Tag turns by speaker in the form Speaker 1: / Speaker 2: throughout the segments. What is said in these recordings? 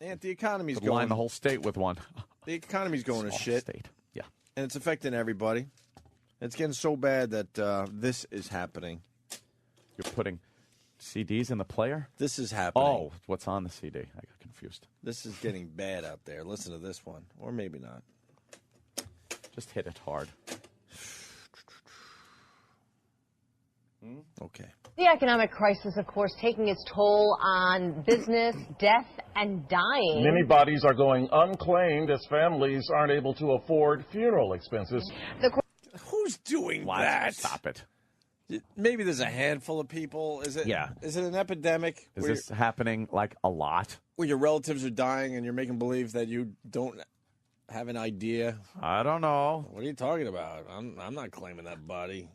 Speaker 1: And the economy's
Speaker 2: Could
Speaker 1: going.
Speaker 2: line the whole state with one.
Speaker 1: The economy's going to shit.
Speaker 2: State. Yeah.
Speaker 1: And it's affecting everybody. It's getting so bad that this is happening.
Speaker 2: You're putting CDs in the player?
Speaker 1: This is happening.
Speaker 2: Oh, what's on the CD? I got confused.
Speaker 1: This is getting bad out there. Listen to this one. Or maybe not.
Speaker 2: Just hit it hard.
Speaker 1: Okay.
Speaker 3: The economic crisis, of course, taking its toll on business, death, and dying.
Speaker 4: Many bodies are going unclaimed as families aren't able to afford funeral expenses.
Speaker 1: Who's doing that?
Speaker 2: Stop it.
Speaker 1: Maybe there's a handful of people. Is it?
Speaker 2: Yeah.
Speaker 1: Is it an epidemic?
Speaker 2: Is this happening like a lot?
Speaker 1: Where your relatives are dying and you're making believe that you don't have an idea?
Speaker 2: I don't know.
Speaker 1: What are you talking about? I'm not claiming that body.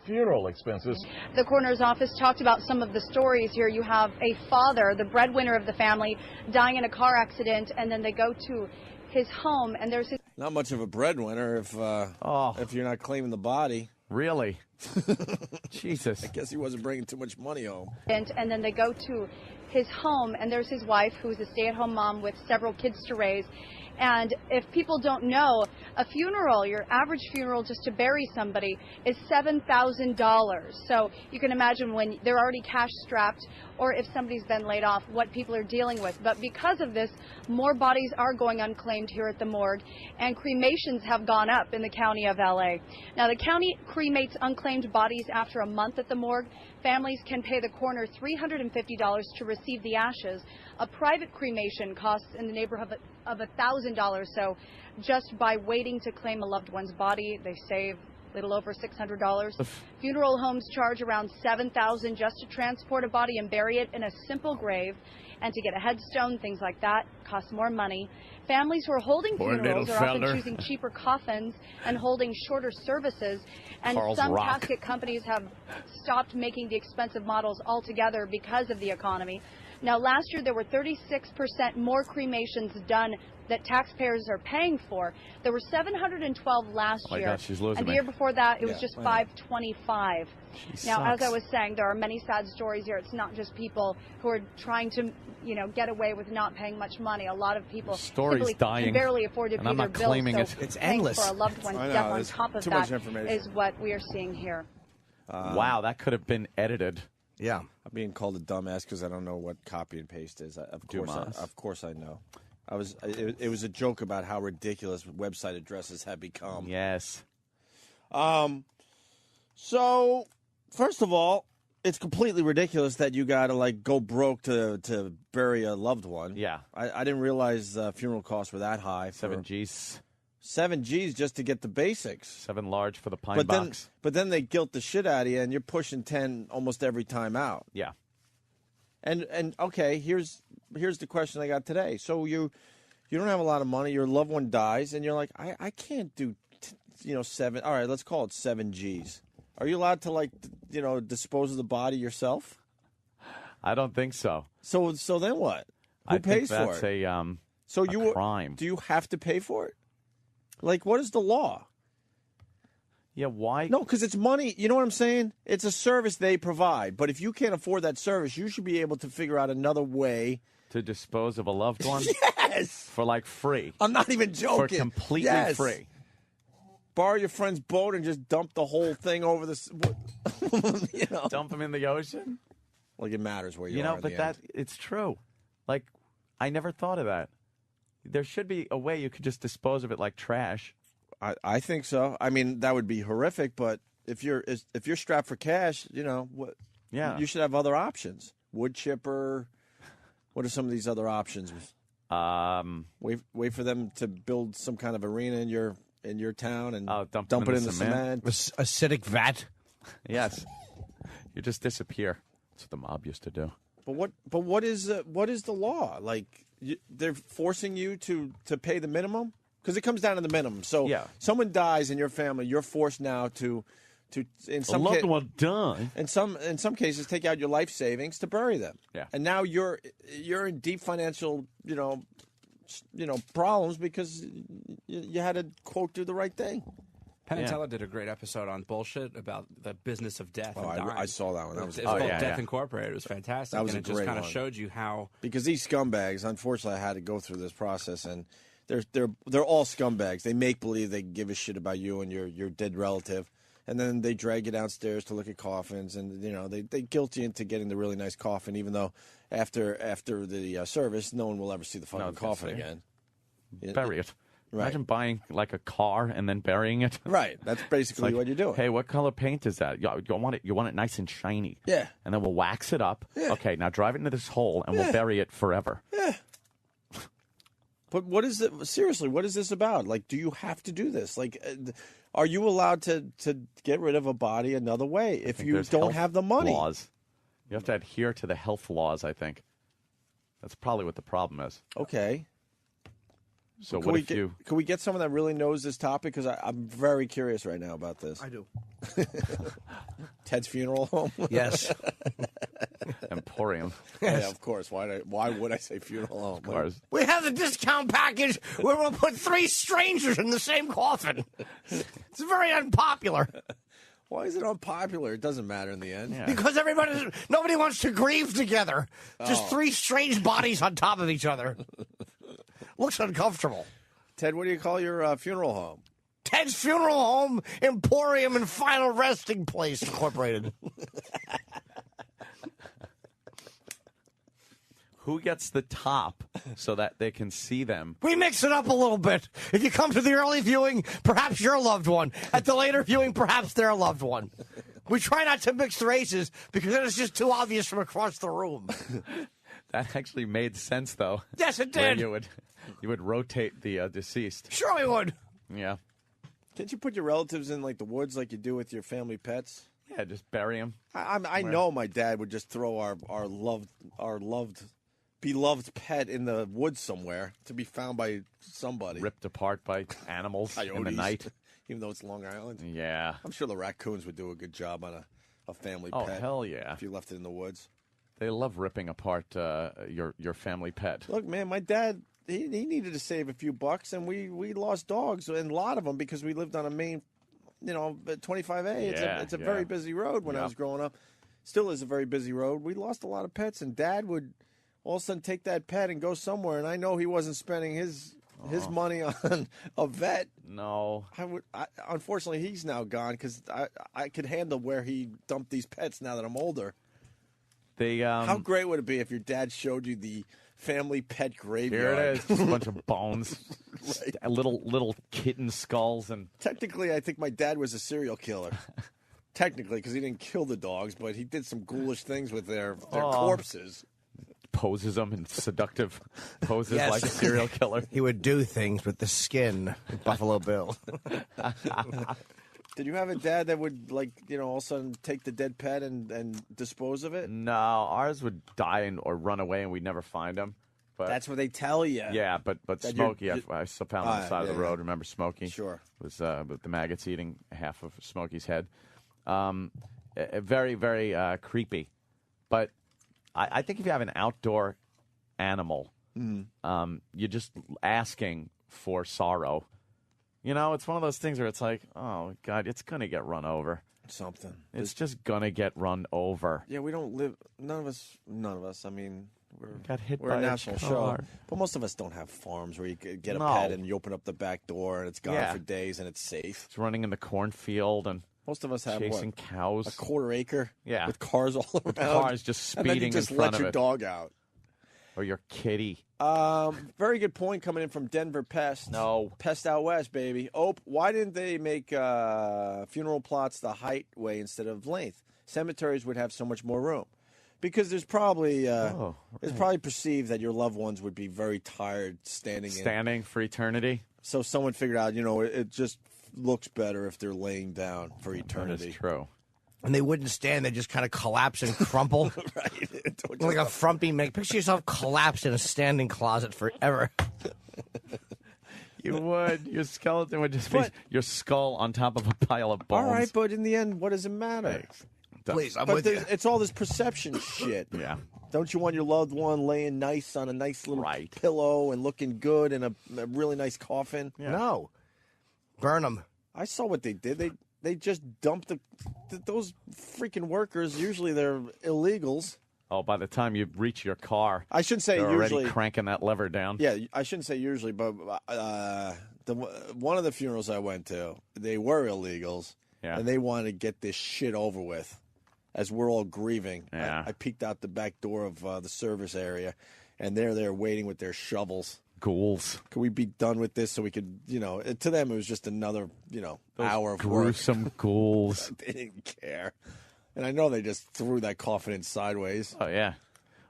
Speaker 4: Funeral expenses.
Speaker 5: The coroner's office talked about some of the stories here. You have a father, the breadwinner of the family, dying in a car accident, and then they go to his home, and there's his...
Speaker 1: Not much of a breadwinner if you're not claiming the body.
Speaker 2: Really? Jesus.
Speaker 1: I guess he wasn't bringing too much money home.
Speaker 5: And then they go to his home, and there's his wife, who's a stay-at-home mom with several kids to raise. And if people don't know, a funeral, your average funeral just to bury somebody, is $7,000. So you can imagine when they're already cash-strapped, or if somebody's been laid off, what people are dealing with. But because of this, more bodies are going unclaimed here at the morgue, and cremations have gone up in the county of L.A. Now, the county cremates unclaimed bodies after a month at the morgue. Families can pay the coroner $350 to receive the ashes. A private cremation costs in the neighborhood of $1,000. So just by waiting to claim a loved one's body, they save a little over $600. Funeral homes charge around $7,000 just to transport a body and bury it in a simple grave. And to get a headstone, things like that, costs more money. Families who are holding funerals are often choosing cheaper coffins and holding shorter services. And some casket companies have stopped making the expensive models altogether because of the economy. Now, last year, there were 36% more cremations done that taxpayers are paying for. There were 712 last year.
Speaker 2: God, she's losing
Speaker 5: and the
Speaker 2: me.
Speaker 5: year before that, it was just 525. Now, as I was saying, there are many sad stories here. It's not just people who are trying to, get away with not paying much money. A lot of people simply can barely afford to pay their bills. So
Speaker 2: it's
Speaker 5: endless. For a loved one's death on top of that is what we are seeing here.
Speaker 2: Wow, that could have been edited.
Speaker 1: Yeah. I'm being called a dumbass because I don't know what copy and paste is. Of course I know. It was a joke about how ridiculous website addresses have become.
Speaker 2: Yes.
Speaker 1: So, first of all, it's completely ridiculous that you got to go broke to bury a loved one.
Speaker 2: Yeah.
Speaker 1: I didn't realize funeral costs were that high.
Speaker 2: 7 G's.
Speaker 1: 7 G's just to get the basics.
Speaker 2: 7 large for the pine box.
Speaker 1: But then they guilt the shit out of you, and you're pushing 10 almost every time out.
Speaker 2: Yeah.
Speaker 1: And okay, here's the question I got today. So you don't have a lot of money. Your loved one dies, and you're like, I can't do 7. All right, let's call it 7 G's. Are you allowed to dispose of the body yourself?
Speaker 2: I don't think so.
Speaker 1: So then what? Who pays for it?
Speaker 2: That's a crime.
Speaker 1: Do you have to pay for it? What is the law?
Speaker 2: Yeah, why?
Speaker 1: No, because it's money. You know what I'm saying? It's a service they provide. But if you can't afford that service, you should be able to figure out another way
Speaker 2: to dispose of a loved one.
Speaker 1: Yes,
Speaker 2: for free.
Speaker 1: I'm not even joking.
Speaker 2: For completely free.
Speaker 1: Borrow your friend's boat and just dump the whole thing over this.
Speaker 2: Dump them in the ocean.
Speaker 1: It matters where you are.
Speaker 2: But it's true. I never thought of that. There should be a way you could just dispose of it like trash.
Speaker 1: I think so. I mean, that would be horrific. But if you're strapped for cash, what? Yeah, you should have other options. Wood chipper. What are some of these other options? Wait for them to build some kind of arena in your town and dump it in the cement.
Speaker 6: Acidic vat.
Speaker 2: Yes, you just disappear. That's what the mob used to do.
Speaker 1: But what is the law? They're forcing you to pay the minimum because it comes down to the minimum. So someone dies in your family, you're forced now to in some
Speaker 2: loved one die.
Speaker 1: In some cases, take out your life savings to bury them.
Speaker 2: Yeah,
Speaker 1: and now you're in deep financial problems because you had to quote do the right thing.
Speaker 6: Penn and Teller did a great episode on bullshit about the business of death and dying.
Speaker 1: I saw that one. That was
Speaker 6: it's called Death Incorporated. It was fantastic.
Speaker 1: That was
Speaker 6: and it just kind of showed you how...
Speaker 1: Because these scumbags, unfortunately, I had to go through this process, and they're all scumbags. They make believe they give a shit about you and your dead relative, and then they drag you downstairs to look at coffins, and they guilt you into getting the really nice coffin, even though after the service, no one will ever see the fucking coffin again.
Speaker 2: Bury it.
Speaker 1: Right.
Speaker 2: Imagine buying like a car and then burying it.
Speaker 1: Right. That's basically what you're doing.
Speaker 2: Hey, what color paint is that? You want it nice and shiny.
Speaker 1: Yeah.
Speaker 2: And then we'll wax it up. Yeah. Okay, now drive it into this hole and we'll bury it forever.
Speaker 1: Yeah. But what is it? Seriously, what is this about? Like, do you have to do this? Like, are you allowed to get rid of a body another way if you don't have the money?
Speaker 2: Laws. You have to adhere to the health laws, I think. That's probably what the problem is.
Speaker 1: Okay.
Speaker 2: So
Speaker 1: can we get someone that really knows this topic? Because I'm very curious right now about this.
Speaker 7: I do.
Speaker 1: Ted's funeral home?
Speaker 7: Yes.
Speaker 2: Emporium.
Speaker 1: Yeah, of course. Why would I say funeral home?
Speaker 2: Of course.
Speaker 7: We have the discount package where we'll put 3 strangers in the same coffin. It's very unpopular.
Speaker 1: Why is it unpopular? It doesn't matter in the end.
Speaker 7: Yeah. Because nobody wants to grieve together. Just 3 strange bodies on top of each other. Looks uncomfortable.
Speaker 1: Ted, what do you call your funeral home?
Speaker 7: Ted's Funeral Home, Emporium, and Final Resting Place Incorporated.
Speaker 2: Who gets the top so that they can see them?
Speaker 7: We mix it up a little bit. If you come to the early viewing, perhaps your loved one. At the later viewing, perhaps their loved one. We try not to mix the races because then it's just too obvious from across the room.
Speaker 2: That actually made sense, though.
Speaker 7: Yes, it did.
Speaker 2: You would rotate the deceased.
Speaker 7: Sure we would.
Speaker 2: Yeah.
Speaker 1: Can't you put your relatives in like the woods like you do with your family pets?
Speaker 2: Yeah, just bury them.
Speaker 1: I know my dad would just throw our beloved pet in the woods somewhere to be found by somebody.
Speaker 2: Ripped apart by animals in the night.
Speaker 1: Even though it's Long Island.
Speaker 2: Yeah.
Speaker 1: I'm sure the raccoons would do a good job on a family pet.
Speaker 2: Oh, hell yeah.
Speaker 1: If you left it in the woods.
Speaker 2: They love ripping apart your family pet.
Speaker 1: Look, man, my dad, he needed to save a few bucks, and we lost dogs, and a lot of them, because we lived on a main, 25A. It's a very busy road when I was growing up. Still is a very busy road. We lost a lot of pets, and Dad would all of a sudden take that pet and go somewhere, and I know he wasn't spending his money on a vet.
Speaker 2: No.
Speaker 1: Unfortunately, he's now gone, because I could handle where he dumped these pets now that I'm older. How great would it be if your dad showed you the family pet graveyard?
Speaker 2: Here it is, just a bunch of bones,
Speaker 1: right.
Speaker 2: little kitten skulls, and
Speaker 1: technically, I think my dad was a serial killer. Technically, because he didn't kill the dogs, but he did some ghoulish things with their corpses.
Speaker 2: Poses them in seductive poses like a serial killer.
Speaker 7: He would do things with the skin, Buffalo Bill.
Speaker 1: Did you have a dad that would, all of a sudden take the dead pet and dispose of it?
Speaker 2: No, ours would die or run away, and we'd never find him. But
Speaker 1: that's what they tell you.
Speaker 2: Yeah, but Smokey, I still found him on the side of the road. Remember Smokey?
Speaker 1: Sure.
Speaker 2: It was with the maggots eating half of Smokey's head. Very, very creepy. But I think if you have an outdoor animal, you're just asking for sorrow. It's one of those things where it's like, oh, God, it's going to get run over.
Speaker 1: Something.
Speaker 2: It's just going to get run over.
Speaker 1: Yeah, we don't live, none of us, I mean, we're
Speaker 2: by
Speaker 1: a national show. But most of us don't have farms where you could get a pet and you open up the back door and it's gone for days and it's safe.
Speaker 2: It's running in the cornfield and
Speaker 1: most of us have
Speaker 2: chasing cows.
Speaker 1: A quarter acre?
Speaker 2: Yeah.
Speaker 1: With cars all around.
Speaker 2: With cars just speeding in front of it.
Speaker 1: And then you just let your dog out.
Speaker 2: Or your kitty.
Speaker 1: Very good point coming in from Denver Pest.
Speaker 2: No.
Speaker 1: Pest out west, baby. Why didn't they make funeral plots the height way instead of length? Cemeteries would have so much more room. Because there's probably it's probably perceived that your loved ones would be very tired standing
Speaker 2: for eternity.
Speaker 1: So someone figured out, it just looks better if they're laying down for eternity.
Speaker 2: That is true.
Speaker 7: And they wouldn't stand; they just kind of collapse and crumple,
Speaker 1: right?
Speaker 7: Like a frumpy make. Picture yourself collapsed in a standing closet forever.
Speaker 2: You would. Your skeleton would just be your skull on top of a pile of bones.
Speaker 1: All right, but in the end, what does it matter?
Speaker 7: Please, I'm with you.
Speaker 1: It's all this perception shit.
Speaker 2: Yeah.
Speaker 1: Don't you want your loved one laying nice on a nice little pillow and looking good in a really nice coffin?
Speaker 7: Yeah. No. Burn them.
Speaker 1: I saw what they did. They just dumped those freaking workers. Usually they're illegals.
Speaker 2: Oh, by the time you reach your car,
Speaker 1: I shouldn't say
Speaker 2: they're
Speaker 1: usually.
Speaker 2: already cranking that lever down.
Speaker 1: Yeah, I shouldn't say usually, but one of the funerals I went to, they were illegals, and they wanted to get this shit over with. As we're all grieving, I peeked out the back door of the service area, and they're there waiting with their shovels.
Speaker 2: Ghouls.
Speaker 1: Can we be done with this so we could, to them it was just another, hour of
Speaker 2: gruesome
Speaker 1: work.
Speaker 2: Ghouls.
Speaker 1: They didn't care. And I know they just threw that coffin in sideways.
Speaker 2: Oh, yeah.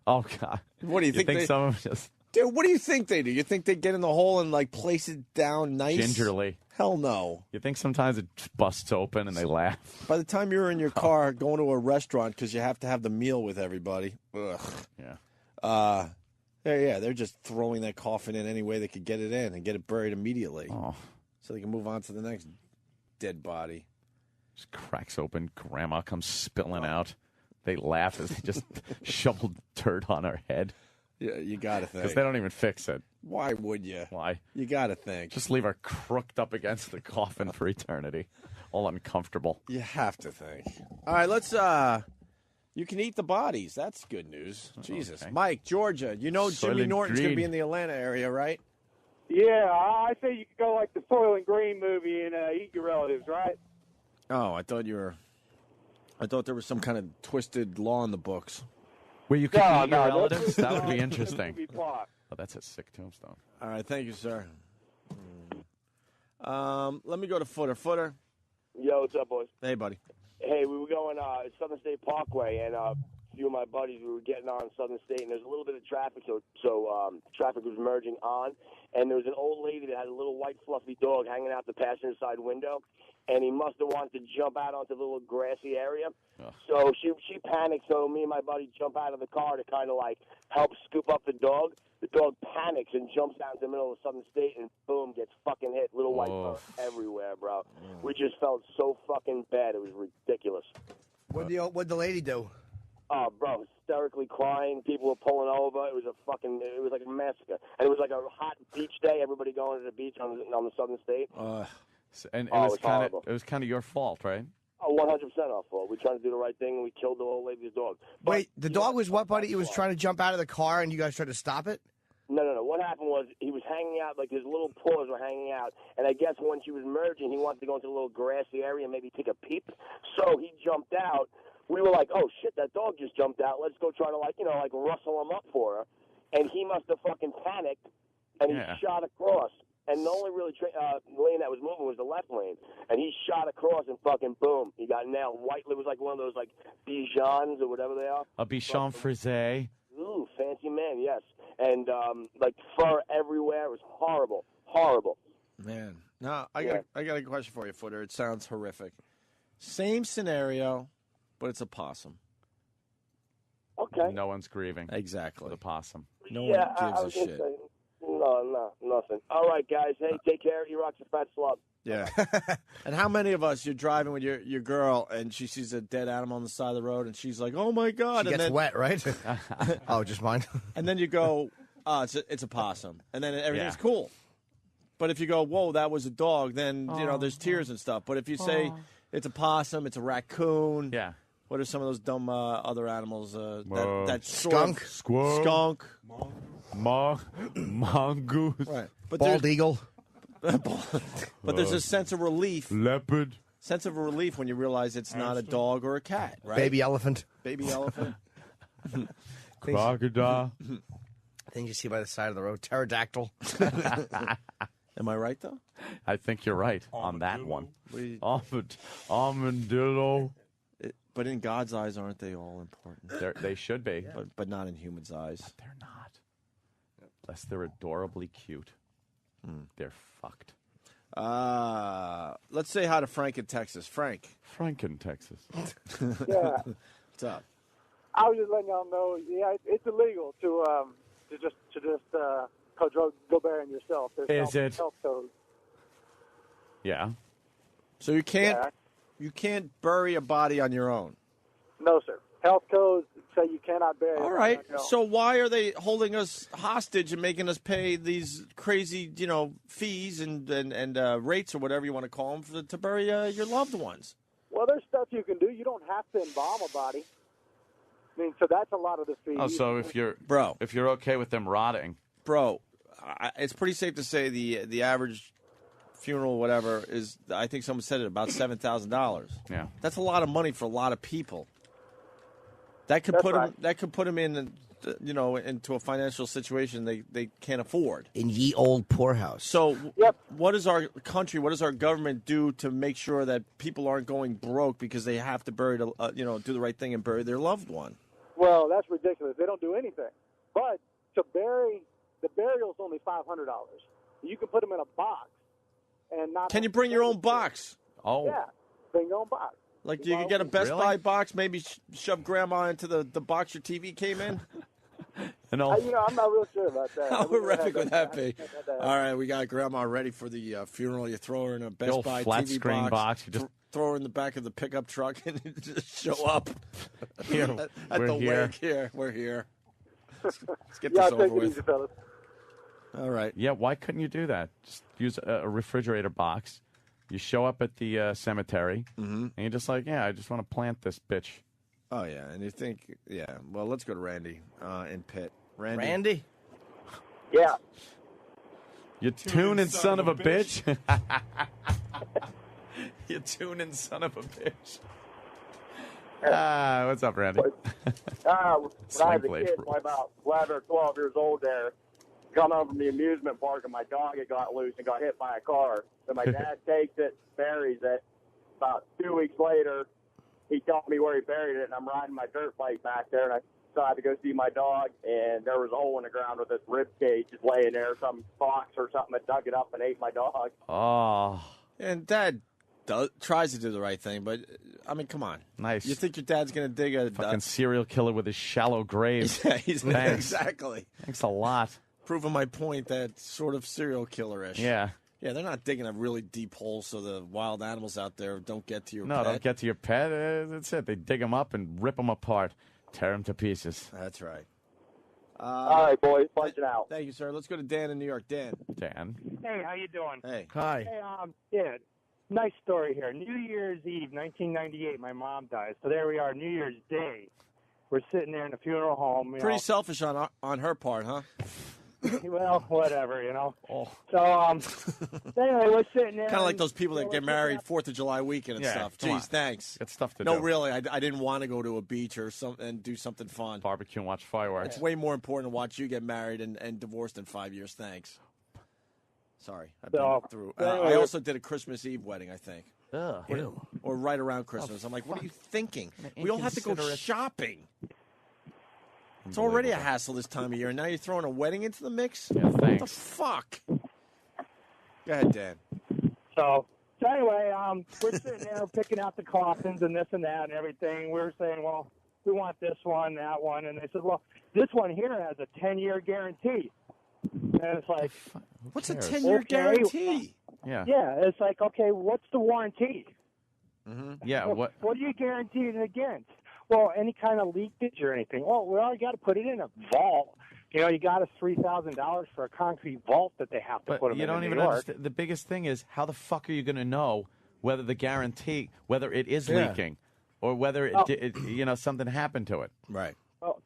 Speaker 2: Oh, God.
Speaker 1: What do you think
Speaker 2: some of them just...
Speaker 1: Dude, what do you think they do? You think they get in the hole and, place it down nice?
Speaker 2: Gingerly.
Speaker 1: Hell no.
Speaker 2: You think sometimes it busts open and they laugh?
Speaker 1: By the time you're in your car going to a restaurant because you have to have the meal with everybody. Ugh.
Speaker 2: Yeah.
Speaker 1: They're just throwing that coffin in any way they could get it in and get it buried immediately.
Speaker 2: Oh.
Speaker 1: So they can move on to the next dead body.
Speaker 2: Just cracks open. Grandma comes spilling out. They laugh as they just shovel dirt on her head.
Speaker 1: Yeah, you got to think.
Speaker 2: Because they don't even fix it.
Speaker 1: Why would you?
Speaker 2: Why?
Speaker 1: You got to think.
Speaker 2: Just leave her crooked up against the coffin for eternity. All uncomfortable.
Speaker 1: You have to think. All right, let's... You can eat the bodies. That's good news. Jesus. Okay. Mike, Georgia, Jimmy Norton's going to be in the Atlanta area, right?
Speaker 8: Yeah, I say you could go like the Soil and Green movie and eat your relatives, right?
Speaker 1: Oh, I thought there was some kind of twisted law in the books.
Speaker 2: Where you could eat your relatives? That would be interesting. Oh, that's a sick tombstone.
Speaker 1: All right, thank you, sir. Let me go to Footer. Footer.
Speaker 9: Yo, what's up, boys?
Speaker 1: Hey, buddy.
Speaker 9: Hey, we were going Southern State Parkway, and a few of my buddies, we were getting on Southern State, and there's a little bit of traffic, so traffic was merging on, and there was an old lady that had a little white fluffy dog hanging out the passenger side window, and he must have wanted to jump out onto the little grassy area. Oh. So she panicked, so me and my buddy jump out of the car to kind of help scoop up the dog. The dog panics and jumps out in the middle of Southern State and boom, gets fucking hit. Little white fur everywhere, bro. We just felt so fucking bad. It was ridiculous.
Speaker 7: What'd the lady do?
Speaker 9: Oh, bro, hysterically crying. People were pulling over. It was like a massacre. And it was like a hot beach day. Everybody going to the beach on the Southern State.
Speaker 2: And it was kind of your fault, right?
Speaker 9: Oh, 100% our fault. We tried to do the right thing, and we killed the old lady's dog. But,
Speaker 7: wait, the dog was what, buddy? He was trying to jump out of the car, and you guys tried to stop it?
Speaker 9: No. What happened was he was hanging out, his little paws were hanging out, and I guess when she was merging, he wanted to go into a little grassy area and maybe take a peep. So he jumped out. We were like, oh, shit, that dog just jumped out. Let's go try to, rustle him up for her. And he must have fucking panicked, and he shot across. And the only really lane that was moving was the left lane. And he shot across and fucking boom. He got nailed. White, it was like one of those Bijons or whatever they are.
Speaker 2: A Bichon Frisé.
Speaker 9: Ooh, fancy man, yes. And fur everywhere. It was horrible. Horrible.
Speaker 1: Man. No, I got a question for you, Footer. It sounds horrific. Same scenario, but it's a possum.
Speaker 9: Okay.
Speaker 2: No one's grieving.
Speaker 1: Exactly.
Speaker 2: The possum.
Speaker 1: No one gives a shit.
Speaker 9: No, nothing. All right, guys. Hey, take care. You rock your fat slub.
Speaker 1: Yeah. And how many of us, you're driving with your girl, and she sees a dead animal on the side of the road, and she's like, oh, my God.
Speaker 7: She gets wet, right? Oh, just mine.
Speaker 1: And then you go, oh, it's a possum. And then everything's cool. But if you go, whoa, that was a dog, then, there's tears and stuff. But if you say it's a possum, it's a raccoon.
Speaker 2: Yeah.
Speaker 1: What are some of those dumb other animals? That
Speaker 7: skunk.
Speaker 1: Skunk.
Speaker 2: Mongoose.
Speaker 1: Right. But
Speaker 7: bald eagle.
Speaker 1: But there's a sense of relief.
Speaker 2: Leopard.
Speaker 1: Sense of relief when you realize it's not a dog or a cat, right?
Speaker 7: Baby elephant.
Speaker 1: Baby elephant.
Speaker 2: Crocodile.
Speaker 7: Things you see by the side of the road. Pterodactyl.
Speaker 1: Am I right, though?
Speaker 2: I think you're right on that one. Armadillo.
Speaker 1: But in God's eyes, aren't they all important?
Speaker 2: They should be.
Speaker 1: But not in humans' eyes.
Speaker 2: But they're not. Unless they're adorably cute. They're fucked.
Speaker 1: Let's say hi to Frank in Texas. Frank
Speaker 2: in Texas.
Speaker 8: Yeah.
Speaker 1: What's up?
Speaker 8: I was just letting y'all know, it's illegal to just go burying yourself.
Speaker 2: Is it?
Speaker 8: Health code.
Speaker 2: Yeah.
Speaker 1: So you can't bury a body on your own.
Speaker 8: No, sir. Health codes say you cannot bury.
Speaker 1: All right. So why are they holding us hostage and making us pay these crazy, fees and rates or whatever you want to call them to bury your loved ones?
Speaker 8: Well, there's stuff you can do. You don't have to embalm a body. I mean, so that's a lot of the fees.
Speaker 2: Oh, so if you're okay with them rotting,
Speaker 1: it's pretty safe to say the average funeral, whatever, is, I think someone said it, about $7,000.
Speaker 2: Yeah,
Speaker 1: that's a lot of money for a lot of people. That could put them in, into a financial situation they can't afford.
Speaker 7: In ye old poorhouse.
Speaker 1: So, what does our country, what does our government do to make sure that people aren't going broke because they have to bury, do the right thing and bury their loved one?
Speaker 8: Well, that's ridiculous. They don't do anything. But to bury, the burial's only $500. You can put them in a box and not.
Speaker 1: Can you bring your own box?
Speaker 2: Oh,
Speaker 8: yeah, bring your own box.
Speaker 1: Like, you could get a Best Buy box, maybe shove Grandma into the box your TV came in?
Speaker 8: I'm not real sure about that.
Speaker 1: How horrific would that be? All right, we got Grandma ready for the funeral. You throw her in a Best Buy
Speaker 2: flat
Speaker 1: TV
Speaker 2: screen box.
Speaker 1: You just throw her in the back of the pickup truck and just show up
Speaker 2: here,
Speaker 1: at the wake here. We're here. Let's get this over with.
Speaker 8: Easy, fellas.
Speaker 1: All right.
Speaker 2: Yeah, why couldn't you do that? Just use a refrigerator box. You show up at the cemetery, and you're just like, I just want to plant this bitch.
Speaker 1: Oh, yeah, and you think, well, let's go to Randy in Pitt.
Speaker 7: Randy?
Speaker 9: Yeah.
Speaker 2: You tuning son of a bitch? You tuning son of a bitch. What's up, Randy?
Speaker 9: When I was a kid, about 11 or 12 years old there, come home from the amusement park, and my dog had got loose and got hit by a car. So my dad takes it, buries it. About 2 weeks later, he told me where he buried it, and I'm riding my dirt bike back there, and I decided to go see my dog, and there was a hole in the ground with this rib cage just laying there. Some fox or something had dug it up and ate my dog.
Speaker 2: Oh.
Speaker 1: And Dad tries to do the right thing, but, I mean, come on.
Speaker 2: Nice.
Speaker 1: You think your dad's going to dig a...
Speaker 2: Fucking serial killer with his shallow grave.
Speaker 1: Yeah, he's
Speaker 2: Thanks.
Speaker 1: Exactly.
Speaker 2: Thanks a lot.
Speaker 1: Proving my point that sort of serial killer-ish.
Speaker 2: Yeah.
Speaker 1: Yeah, they're not digging a really deep hole so the wild animals out there don't get to your pet.
Speaker 2: No, don't get to your pet. That's it. They dig them up and rip them apart. Tear them to pieces.
Speaker 1: That's right.
Speaker 9: All right, boys. Punch it out.
Speaker 1: Thank you, sir. Let's go to Dan in New York. Dan.
Speaker 10: Hey, how you doing?
Speaker 1: Hey.
Speaker 7: Hi.
Speaker 10: Hey, nice story here. New Year's Eve, 1998, my mom died. So there we are, New Year's Day. We're sitting there in a funeral home.
Speaker 1: Pretty selfish on her part, huh?
Speaker 10: Well, whatever,
Speaker 1: Oh.
Speaker 10: So, anyway, we're sitting there.
Speaker 1: Kind of like those people that get married 4th of July weekend and stuff. Jeez, thanks.
Speaker 2: Got stuff to do.
Speaker 1: No, really, I didn't want to go to a beach or something and do something fun.
Speaker 2: Barbecue and watch fireworks.
Speaker 1: It's way more important to watch you get married and divorced in 5 years. Thanks. Sorry, I've been through. I also did a Christmas Eve wedding, I think. Or right around Christmas. I'm like, what are you thinking? We all have to go shopping. It's already a hassle this time of year, and now you're throwing a wedding into the mix?
Speaker 2: Yeah, thanks.
Speaker 1: What the fuck? Go ahead, Dan.
Speaker 10: So anyway, we're sitting there picking out the coffins and this and that and everything. We were saying, well, we want this one, that one. And they said, well, this one here has a 10-year guarantee. And it's like,
Speaker 1: what's a 10-year guarantee?
Speaker 2: Yeah.
Speaker 10: Yeah, it's like, okay, what's the warranty?
Speaker 2: Mm-hmm. Yeah,
Speaker 10: what are you guaranteed against? Well, any kind of leakage or anything. Well, we already got to put it in a vault. You got a $3,000 for a concrete vault that they have to put them in.
Speaker 2: You don't even understand. The biggest thing is, how the fuck are you going to know whether the guarantee, whether it is leaking or whether something happened to it?
Speaker 1: Right.
Speaker 10: Well,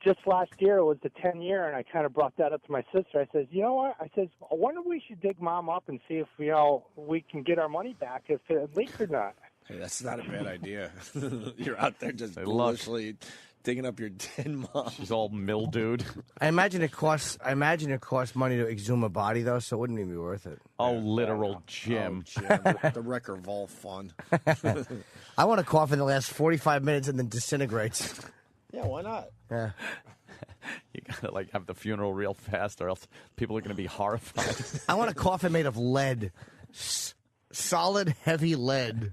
Speaker 10: just last year it was the 10-year, and I kind of brought that up to my sister. I said, you know what? I said, I wonder if we should dig Mom up and see if we can get our money back if it leaked or not.
Speaker 1: Hey, that's not a bad idea. You're out there just foolishly digging up your dead mom.
Speaker 2: She's all mildewed.
Speaker 7: I imagine it costs money to exhume a body, though, so it wouldn't even be worth it.
Speaker 2: Oh, literal Jim.
Speaker 1: Oh, Jim. The wrecker of all fun.
Speaker 7: I want a coffin that lasts 45 minutes and then disintegrates.
Speaker 1: Yeah, why not?
Speaker 7: Yeah.
Speaker 2: You gotta have the funeral real fast, or else people are gonna be horrified.
Speaker 7: I want a coffin made of lead, solid, heavy lead.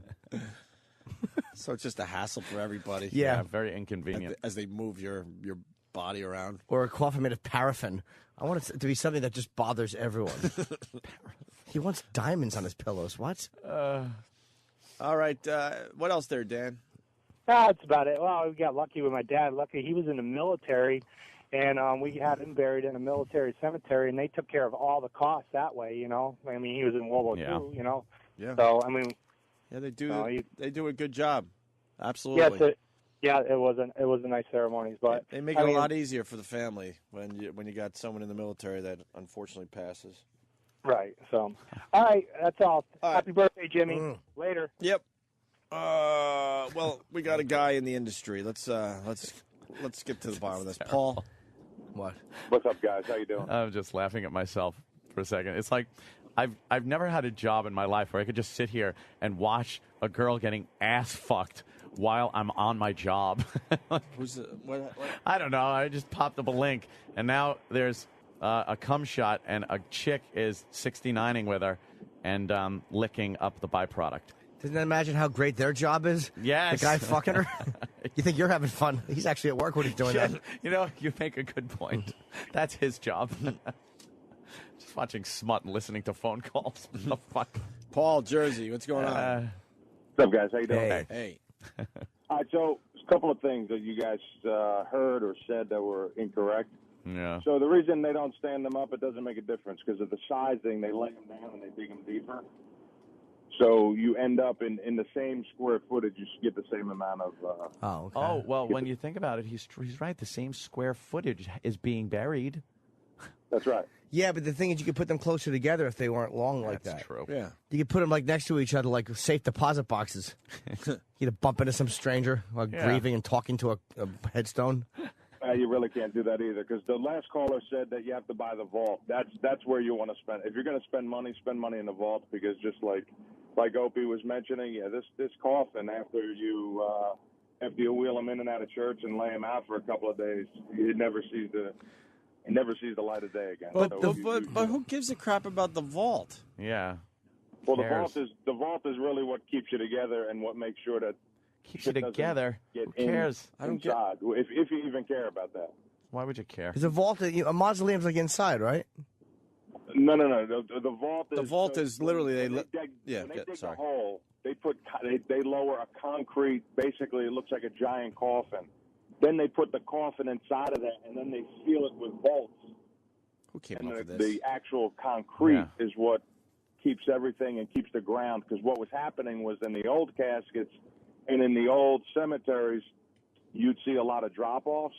Speaker 1: So it's just a hassle for everybody.
Speaker 7: Yeah,
Speaker 2: very inconvenient
Speaker 1: as they move your body around.
Speaker 7: Or a coffin made of paraffin. I want it to be something that just bothers everyone. He wants diamonds on his pillows. What?
Speaker 1: All right. What else there, Dan?
Speaker 10: That's about it. Well, we got lucky with my dad. Lucky he was in the military, and we had him buried in a military cemetery, and they took care of all the costs that way, you know. I mean, he was in World War II, you know.
Speaker 1: Yeah.
Speaker 10: So, I mean...
Speaker 1: Yeah, they do. They do a good job. Absolutely.
Speaker 10: Yeah, it was a nice ceremony, but
Speaker 1: they make it a lot easier for the family when you got someone in the military that unfortunately passes.
Speaker 10: Right. So, all right, that's all. Happy birthday, Jimmy. Later.
Speaker 1: Yep. Well, we got a guy in the industry. Let's get to the bottom of this. Paul.
Speaker 7: What?
Speaker 11: What's up, guys? How you doing?
Speaker 2: I'm just laughing at myself for a second. It's like I've never had a job in my life where I could just sit here and watch a girl getting ass fucked while I'm on my job.
Speaker 1: Who's what?
Speaker 2: I don't know. I just popped up a link, and now there's a cum shot, and a chick is 69ing with her and licking up the byproduct.
Speaker 7: Doesn't that imagine how great their job is?
Speaker 2: Yes.
Speaker 7: The guy fucking her? You think you're having fun? He's actually at work when he's doing that.
Speaker 2: You know, you make a good point. That's his job. Just watching smut and listening to phone calls. What the fuck?
Speaker 1: Paul, Jersey, what's going on?
Speaker 11: What's up, guys? How you doing?
Speaker 1: Hey.
Speaker 11: All right, so a couple of things that you guys heard or said that were incorrect.
Speaker 2: Yeah.
Speaker 11: So the reason they don't stand them up, it doesn't make a difference because of the sizing. They lay them down and they dig them deeper. So you end up in the same square footage. You get the same amount of.
Speaker 2: Oh, well, when you think about it, he's right. The same square footage is being buried.
Speaker 11: That's right.
Speaker 7: Yeah, but the thing is, you could put them closer together if they weren't long like that.
Speaker 2: That's true.
Speaker 1: Yeah.
Speaker 7: You could put them like next to each other, like safe deposit boxes. You'd bump into some stranger while grieving and talking to a headstone.
Speaker 11: You really can't do that either because the last caller said that you have to buy the vault. That's where you want to spend. If you're going to spend money in the vault because just like Opie was mentioning, this coffin after you wheel him in and out of church and lay him out for a couple of days, it never sees the light of day again.
Speaker 1: But who gives a crap about the vault?
Speaker 2: Yeah.
Speaker 11: Well, the vault is really what keeps you together and what makes sure that
Speaker 2: keeps you together. Who cares?
Speaker 11: I don't inside, if you even care about that.
Speaker 2: Why would you care?
Speaker 7: Because a vault, a mausoleum's like inside, right?
Speaker 11: No. The vault is.
Speaker 1: The vault is literally
Speaker 11: they dig a hole. They lower a concrete. Basically, it looks like a giant coffin. Then they put the coffin inside of that, and then they seal it with bolts.
Speaker 1: Who came up with this?
Speaker 11: The actual concrete is what keeps everything and keeps the ground. Because what was happening was in the old caskets and in the old cemeteries, you'd see a lot of drop-offs,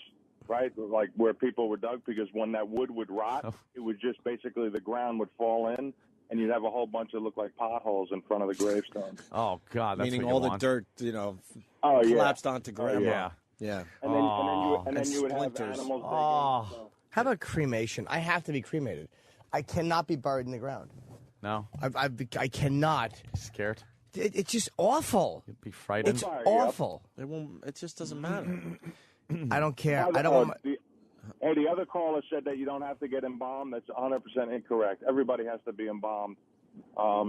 Speaker 11: right? Like where people were dug, because when that wood would rot, it would just basically the ground would fall in, and you'd have a whole bunch that looked like potholes in front of the gravestones.
Speaker 2: Oh, God, that's
Speaker 1: meaning
Speaker 2: what you
Speaker 1: all
Speaker 2: want.
Speaker 1: the dirt, collapsed onto grandma.
Speaker 2: Yeah.
Speaker 11: And then you would have animals.
Speaker 7: How about cremation? I have to be cremated. I cannot be buried in the ground.
Speaker 2: No?
Speaker 7: I cannot.
Speaker 2: Scared?
Speaker 7: It's just awful.
Speaker 2: You'd be frightened.
Speaker 7: It's awful.
Speaker 1: It just doesn't matter.
Speaker 7: I don't care. I don't want.
Speaker 11: The other caller said that you don't have to get embalmed. That's 100% incorrect. Everybody has to be embalmed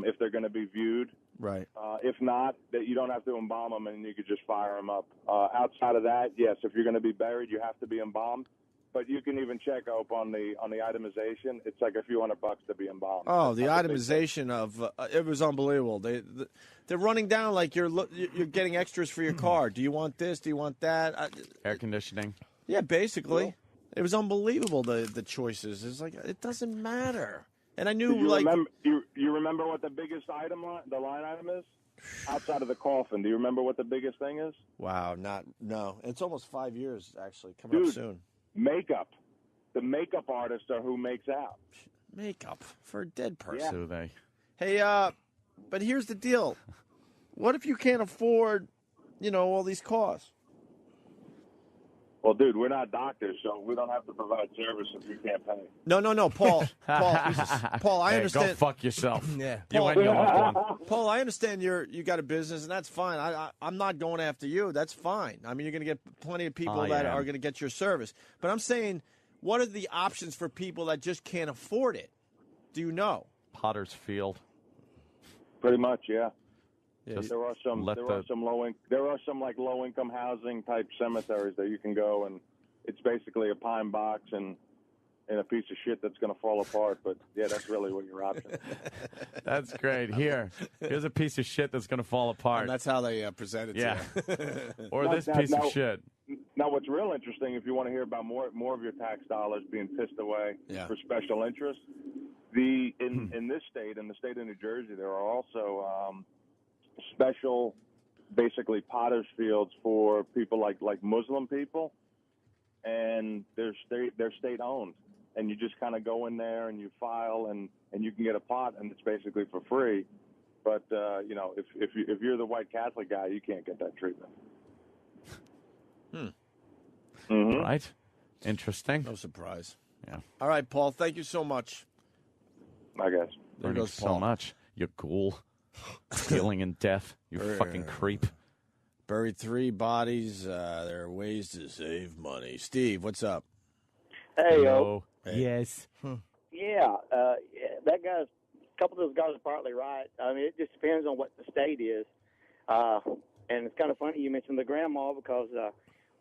Speaker 11: if they're going to be viewed.
Speaker 1: Right.
Speaker 11: If not, that you don't have to embalm them and you could just fire them up. Outside of that, yes, if you're going to be buried, you have to be embalmed. But you can even check up on the itemization. It's like a few $100 to be embalmed.
Speaker 1: Oh, the itemization of it was unbelievable. They're running down like you're getting extras for your car. Do you want this? Do you want that?
Speaker 2: Air conditioning.
Speaker 1: Yeah, basically, it was unbelievable. The choices. It's like it doesn't matter. And I knew
Speaker 11: you remember what the biggest the line item is outside of the coffin. Do you remember what the biggest thing is?
Speaker 1: Wow, no. It's almost 5 years actually coming up soon.
Speaker 11: Makeup. The makeup artists are who makes out.
Speaker 1: Makeup for a dead person.
Speaker 2: Do they?
Speaker 1: Hey, but here's the deal. What if you can't afford, all these costs?
Speaker 11: Well, dude, we're not doctors, so we don't have to provide service if you can't pay.
Speaker 1: No, Paul. Paul, I understand.
Speaker 2: Go fuck yourself.
Speaker 7: Yeah,
Speaker 2: you and your loved one.
Speaker 1: Paul, I understand you got a business, and that's fine. I'm not going after you. That's fine. I mean, you're going to get plenty of people that are going to get your service. But I'm saying, what are the options for people that just can't afford it? Do you know?
Speaker 2: Potter's Field.
Speaker 11: Pretty much, yeah.
Speaker 2: Just
Speaker 11: there are some like low income housing type cemeteries that you can go, and it's basically a pine box, and in a piece of shit that's going to fall apart. But yeah, that's really what your option is.
Speaker 2: That's great. Here's a piece of shit that's going to fall apart.
Speaker 1: And that's how they present it to you.
Speaker 2: Or this piece of shit.
Speaker 11: Now, what's real interesting, if you want to hear about more of your tax dollars being pissed away for special interest, in this state, in the state of New Jersey, there are also special, basically potter's fields for people like Muslim people, and they're state owned, and you just kind of go in there and you file, and you can get a pot, and it's basically for free. But if you're the white Catholic guy, you can't get that treatment.
Speaker 2: Mm-hmm. Right. Interesting.
Speaker 1: No surprise.
Speaker 2: Yeah.
Speaker 1: All right, Paul. Thank you so much.
Speaker 11: I guess.
Speaker 1: There
Speaker 2: goes Paul. So much. You ghoul. Stealing and death. You fucking creep.
Speaker 1: Buried 3 bodies. There are ways to save money. Steve, what's up?
Speaker 12: Hey,
Speaker 2: yo.
Speaker 1: Hey.
Speaker 2: Yes.
Speaker 12: Yeah, that guy's, a couple of those guys are partly right. I mean, it just depends on what the state is. And it's kind of funny you mentioned the grandma because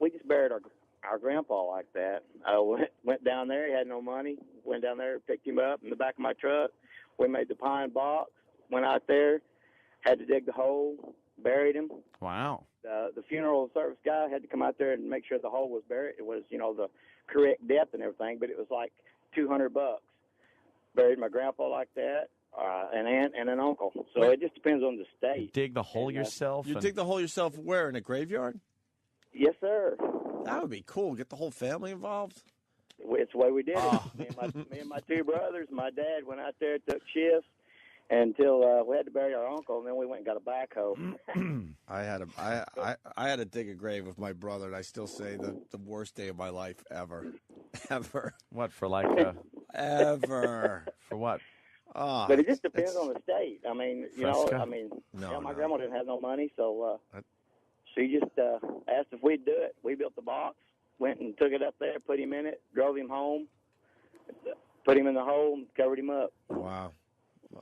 Speaker 12: we just buried our grandpa like that. I went down there. He had no money. Went down there, picked him up in the back of my truck. We made the pine box. Went out there, had to dig the hole, buried him.
Speaker 2: Wow.
Speaker 12: The funeral service guy had to come out there and make sure the hole was buried. It was, the correct depth and everything, but it was like $200. Buried my grandpa like that. An aunt and an uncle. So it just depends on the state.
Speaker 2: You dig the hole yourself?
Speaker 1: You dig the hole yourself where? In a graveyard?
Speaker 12: Yes, sir.
Speaker 1: That would be cool. Get the whole family involved.
Speaker 12: It's the way we did it. Me and my 2 brothers, my dad went out there, took shifts until we had to bury our uncle, and then we went and got a backhoe.
Speaker 1: I had to dig a grave with my brother, and I still say the worst day of my life ever. Ever.
Speaker 2: What, for like
Speaker 1: Ever.
Speaker 2: For what?
Speaker 12: But it just depends on the state. I mean, my grandma didn't have no money, so she just asked if we'd do it. We built the box, went and took it up there, put him in it, drove him home, put him in the hole, and covered him up.
Speaker 1: Wow.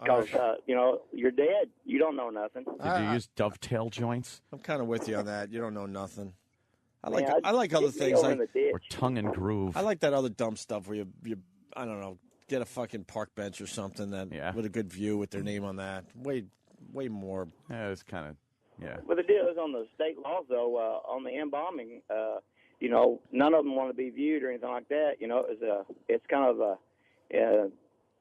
Speaker 12: Because, you're dead. You don't know nothing.
Speaker 2: Did you use dovetail joints?
Speaker 1: I'm kind of with you on that. You don't know nothing. I like other things like
Speaker 2: or tongue and groove.
Speaker 1: I like that other dumb stuff where you I don't know, get a fucking park bench or something with a good view with their name on that. Way more.
Speaker 2: Yeah, it's kind of
Speaker 12: But the deal is on the state laws though. On the embalming, none of them want to be viewed or anything like that. It's kind of a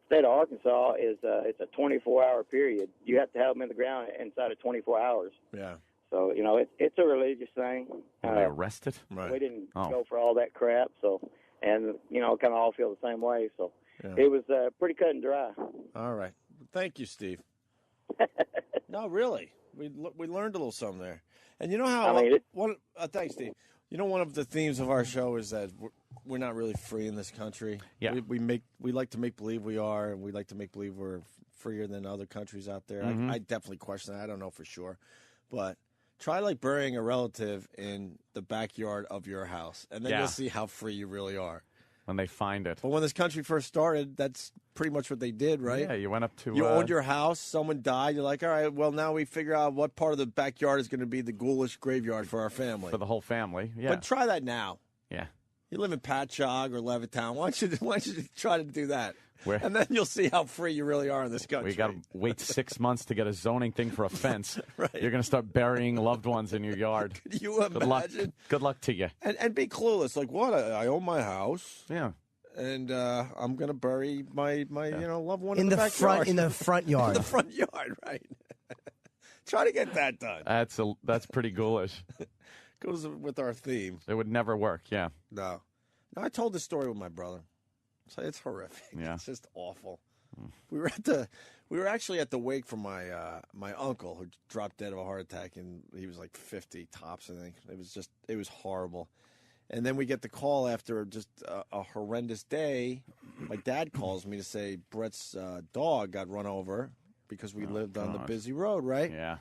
Speaker 12: state of Arkansas is it's a 24-hour period. You have to have them in the ground inside of 24 hours.
Speaker 1: Yeah.
Speaker 12: So it's a religious thing.
Speaker 2: Were they arrested?
Speaker 1: Right.
Speaker 12: We didn't go for all that crap. So kind of all feel the same way. So it was pretty cut and dry.
Speaker 1: All right. Thank you, Steve. No, really, we learned a little something there. And you know how thanks, Steve. One of the themes of our show is that we're not really free in this country.
Speaker 2: Yeah.
Speaker 1: We like to make believe we are, and we like to make believe we're freer than other countries out there.
Speaker 2: Mm-hmm.
Speaker 1: I definitely question that. I don't know for sure, but try burying a relative in the backyard of your house, and then you'll see how free you really are
Speaker 2: when they find it.
Speaker 1: But when this country first started, that's pretty much what they did, right?
Speaker 2: Yeah, you went up to...
Speaker 1: You owned your house, someone died, you're like, all right, well, now we figure out what part of the backyard is going to be the ghoulish graveyard for our family.
Speaker 2: For the whole family, yeah.
Speaker 1: But try that now.
Speaker 2: Yeah.
Speaker 1: You live in Patchogue or Levittown. Why don't you try to do that?
Speaker 2: Where?
Speaker 1: And then you'll see how free you really are in this country.
Speaker 2: We got to wait 6 months to get a zoning thing for a fence.
Speaker 1: Right.
Speaker 2: You're going to start burying loved ones in your yard.
Speaker 1: Could you imagine?
Speaker 2: Good luck to you.
Speaker 1: And be clueless. Like, what? I own my house.
Speaker 2: Yeah.
Speaker 1: And I'm going to bury my loved one
Speaker 7: in the
Speaker 1: backyard.
Speaker 7: in the front yard.
Speaker 1: In the front yard, right? Try to get that done.
Speaker 2: That's pretty ghoulish.
Speaker 1: Goes with our theme.
Speaker 2: It would never work. Yeah.
Speaker 1: No, I told this story with my brother. So it's horrific.
Speaker 2: Yeah.
Speaker 1: It's just awful. We were actually at the wake for my uncle who dropped dead of a heart attack, and he was like 50 tops. I think it was horrible. And then we get the call after just a horrendous day. My dad calls me to say Brett's dog got run over because we lived on the busy road, right?
Speaker 2: Yeah.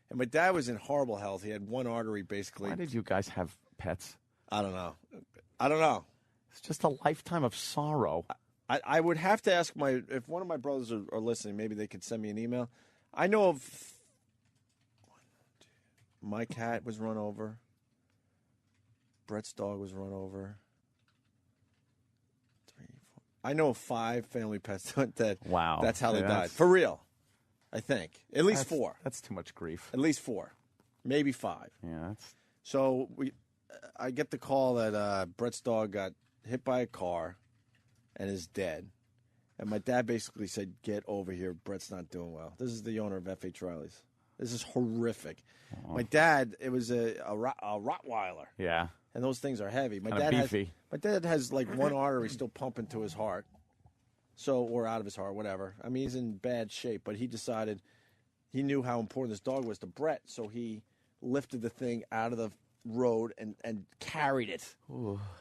Speaker 1: And my dad was in horrible health. He had one artery basically.
Speaker 2: Why did you guys have pets?
Speaker 1: I don't know.
Speaker 2: It's just a lifetime of sorrow.
Speaker 1: I would have to ask if one of my brothers are listening, maybe they could send me an email. I know of my cat was run over. Brett's dog was run over. I know of 5 family pets that.
Speaker 2: Wow.
Speaker 1: That's how they died. For real. I think. At least 4.
Speaker 2: That's too much grief.
Speaker 1: At least 4. Maybe 5.
Speaker 2: Yeah, that's...
Speaker 1: So I get the call that Brett's dog got hit by a car and is dead. And my dad basically said, get over here. Brett's not doing well. This is the owner of F.H. Riley's. This is horrific. Oh. My dad, it was a Rottweiler.
Speaker 2: Yeah.
Speaker 1: And those things are heavy. My
Speaker 2: dad
Speaker 1: has like one artery still pumping to his heart. Or out of his heart, whatever. I mean, he's in bad shape, but he decided he knew how important this dog was to Brett, so he lifted the thing out of the road and carried it,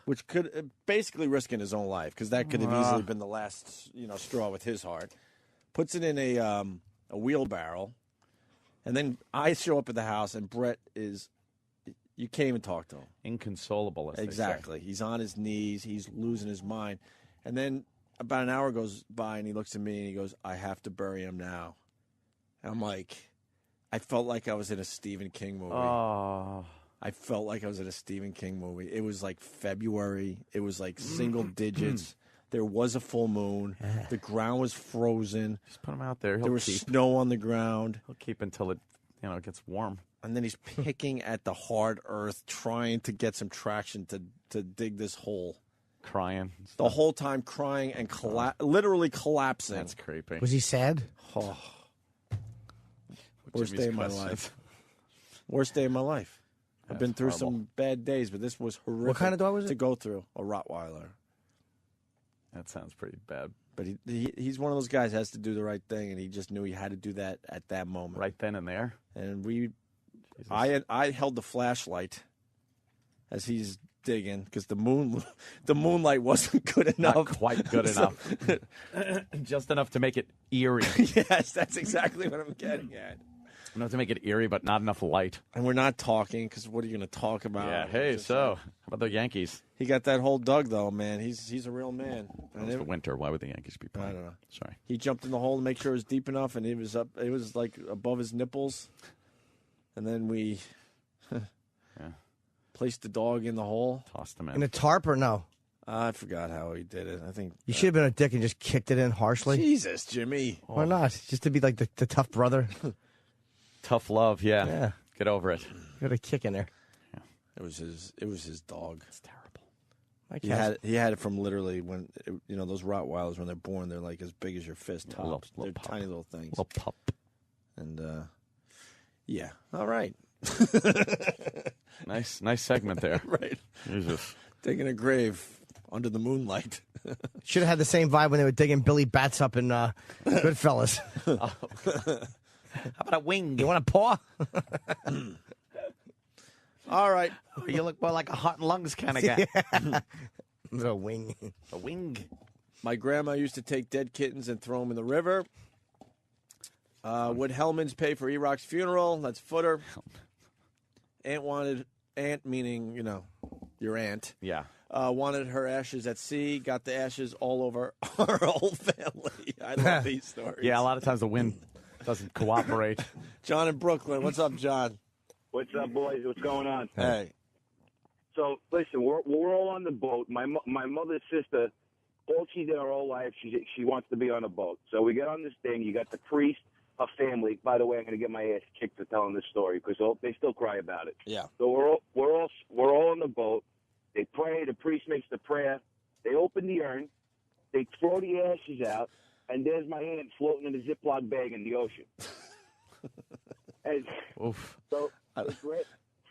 Speaker 1: which could basically risking his own life because that could have easily been the last straw with his heart. Puts it in a wheelbarrow, and then I show up at the house, and Brett is. You can't even talk to him.
Speaker 2: Inconsolable, as
Speaker 1: exactly.
Speaker 2: They say.
Speaker 1: He's on his knees. He's losing his mind, and then. About an hour goes by, and he looks at me, and he goes, I have to bury him now. And I'm like, I felt like I was in a Stephen King movie.
Speaker 2: Oh.
Speaker 1: I felt like I was in a Stephen King movie. It was like February. It was like single digits. There was a full moon. The ground was frozen.
Speaker 2: Just put him out there.
Speaker 1: There was snow on the ground.
Speaker 2: He'll keep until it gets warm.
Speaker 1: And then he's picking at the hard earth, trying to get some traction to dig this hole.
Speaker 2: Crying.
Speaker 1: The whole time crying and literally collapsing.
Speaker 2: That's creepy.
Speaker 7: Was he sad?
Speaker 1: Oh. Worst day of my life. Worst day of my life. I've been through some bad days, but this was horrific.
Speaker 7: What kind of dog was it?
Speaker 1: To go through. A Rottweiler.
Speaker 2: That sounds pretty bad.
Speaker 1: But he's one of those guys that has to do the right thing, and he just knew he had to do that at that moment.
Speaker 2: Right then and there?
Speaker 1: And I held the flashlight as he's digging because the moonlight wasn't good enough.
Speaker 2: Not quite good enough. Just enough to make it eerie.
Speaker 1: Yes, that's exactly what I'm getting at.
Speaker 2: Enough to make it eerie, but not enough light.
Speaker 1: And we're not talking because what are you going to talk about?
Speaker 2: Yeah. Hey, how about the Yankees?
Speaker 1: He got that whole Doug though, man. He's a real man.
Speaker 2: It's the winter. Why would the Yankees be playing?
Speaker 1: I don't know.
Speaker 2: Sorry.
Speaker 1: He jumped in the hole to make sure it was deep enough, and it was up. It was like above his nipples, and then we. Placed the dog in the hole.
Speaker 2: Tossed him in.
Speaker 7: In a tarp or no?
Speaker 1: I forgot how he did it. I think
Speaker 7: you should have been a dick and just kicked it in harshly.
Speaker 1: Jesus, Jimmy.
Speaker 7: Why not? Just to be like the tough brother.
Speaker 2: Tough love, yeah. Get over it.
Speaker 7: Got a kick in there.
Speaker 1: Yeah. It was his dog.
Speaker 2: It's terrible.
Speaker 1: He had it from literally when those Rottweilers when they're born they're like as big as your fist tops. They're tiny little things.
Speaker 2: Little pup.
Speaker 1: And yeah. All right.
Speaker 2: Nice segment there.
Speaker 1: Right.
Speaker 2: Jesus.
Speaker 1: Digging a grave under the moonlight.
Speaker 7: Should have had the same vibe when they were digging Billy Bats up in Goodfellas.
Speaker 2: How about a wing?
Speaker 7: You want a paw?
Speaker 1: All right.
Speaker 2: You look more like a heart and lungs kind of guy.
Speaker 7: A wing.
Speaker 2: A wing.
Speaker 1: My grandma used to take dead kittens and throw them in the river. Would Hellman's pay for E-Rock's funeral? That's footer. Aunt meaning, your aunt.
Speaker 2: Yeah.
Speaker 1: Wanted her ashes at sea, got the ashes all over our whole family. I love these stories.
Speaker 2: Yeah, a lot of times the wind doesn't cooperate.
Speaker 1: John in Brooklyn. What's up, John?
Speaker 13: What's up, boys? What's going on?
Speaker 1: Hey.
Speaker 13: So, listen, we're all on the boat. My mother's sister, all she did her whole life, she wants to be on a boat. So we get on this thing. You got the priest, a family. By the way, I'm going to get my ass kicked for telling this story because they still cry about it.
Speaker 1: Yeah.
Speaker 13: So we're all on the boat. They pray. The priest makes the prayer. They open the urn. They throw the ashes out, and there's my aunt floating in a Ziploc bag in the ocean. And
Speaker 2: oof.
Speaker 13: So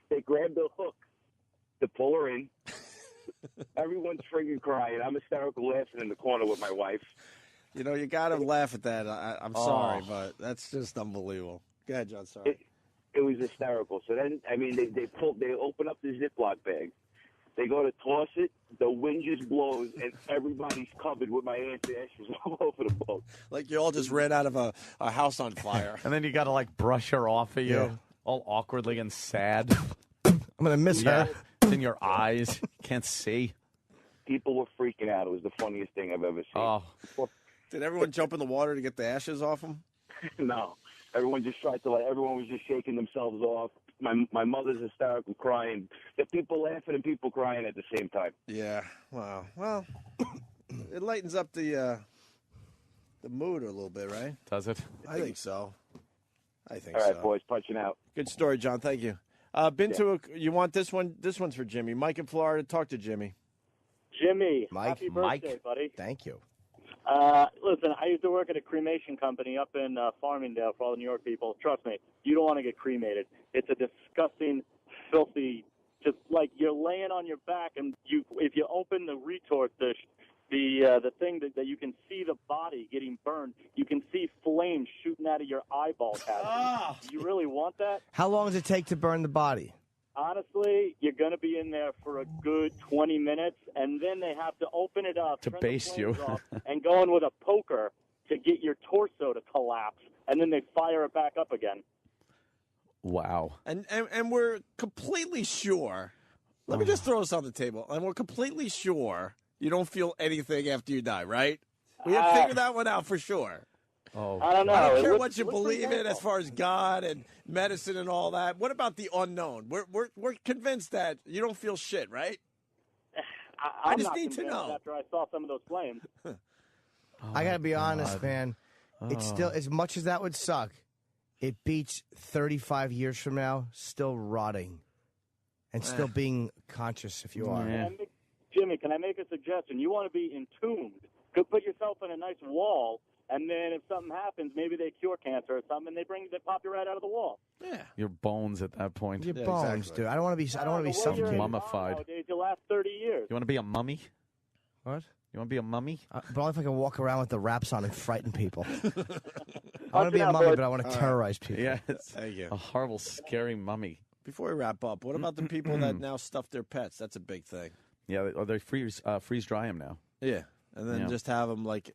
Speaker 13: they grab the hook to pull her in. Everyone's freaking crying. I'm hysterical laughing in the corner with my wife.
Speaker 1: You got to laugh at that. I'm sorry, but that's just unbelievable. Go ahead, John. Sorry.
Speaker 13: It was hysterical. So then, they open up the Ziploc bag. They go to toss it. The wind just blows, and everybody's covered with my aunt's ashes all over the boat.
Speaker 1: Like you all just ran out of a house on fire.
Speaker 2: And then you got to brush her off of you, all awkwardly and sad.
Speaker 7: I'm gonna miss her.
Speaker 2: It's in your eyes. Can't see.
Speaker 13: People were freaking out. It was the funniest thing I've ever seen.
Speaker 2: Oh.
Speaker 1: Did everyone jump in the water to get the ashes off them?
Speaker 13: No. Everyone just tried to, everyone was just shaking themselves off. My mother's hysterical crying. The people laughing and people crying at the same time.
Speaker 1: Yeah. Wow. Well, it lightens up the mood a little bit, right?
Speaker 2: Does it?
Speaker 1: I think so. I think
Speaker 13: All right,
Speaker 1: so.
Speaker 13: boys, punching out.
Speaker 1: Good story, John. Thank you. You want this one? This one's for Jimmy. Mike in Florida. Talk to Jimmy.
Speaker 14: Jimmy,
Speaker 7: Mike.
Speaker 14: happy birthday, buddy.
Speaker 7: Thank you.
Speaker 14: Listen, I used to work at a cremation company up in Farmingdale for all the New York people. Trust me, you don't want to get cremated. It's a disgusting, filthy, just like you're laying on your back, and if you open the retort dish, the thing that you can see the body getting burned, you can see flames shooting out of your eyeball cavity. Do you really want that?
Speaker 7: How long does it take to burn the body?
Speaker 14: Honestly, you're going to be in there for a good 20 minutes, and then they have to open it up,
Speaker 2: To
Speaker 14: turn the
Speaker 2: baste
Speaker 14: flames
Speaker 2: you.
Speaker 14: off, and go in with a poker to get your torso to collapse, and then they fire it back up again.
Speaker 2: Wow.
Speaker 1: And we're completely sure. Let me just throw this on the table. And we're completely sure you don't feel anything after you die, right? We have figured that one out for sure.
Speaker 2: Oh,
Speaker 14: I don't know.
Speaker 1: I don't
Speaker 14: It
Speaker 1: care
Speaker 14: looks-
Speaker 1: what you
Speaker 14: looks
Speaker 1: believe in
Speaker 14: painful.
Speaker 1: as far as God and medicine and all that. What about the unknown? We're convinced that you don't feel shit, right?
Speaker 14: I'm
Speaker 1: just
Speaker 14: not
Speaker 1: need to
Speaker 14: convinced
Speaker 1: know.
Speaker 14: After I saw some of those flames.
Speaker 7: I got to be honest, man. It's still, as much as that would suck, it beats 35 years from now still rotting and still being conscious if you are.
Speaker 14: Jimmy, can I make a suggestion? You want to be entombed. Go put yourself in a nice wall, and then if something happens, maybe they cure cancer or something, and they pop you right out of the wall.
Speaker 1: Yeah.
Speaker 2: Your bones at that point.
Speaker 7: Your bones, dude. I don't want to be. I don't want to be suffocated.
Speaker 2: Mummified.
Speaker 14: Nowadays, you last 30 years.
Speaker 2: You want to be a mummy?
Speaker 7: What?
Speaker 2: You want to be a mummy?
Speaker 7: But only if I can walk around with the wraps on and frighten people. I want to be a mummy, but I want to terrorize people.
Speaker 2: Yes.
Speaker 1: Thank you.
Speaker 2: A horrible, scary mummy.
Speaker 1: Before we wrap up, what about the people that now stuff their pets? That's a big thing.
Speaker 2: Yeah, they freeze dry them now.
Speaker 1: Yeah. And then just have them like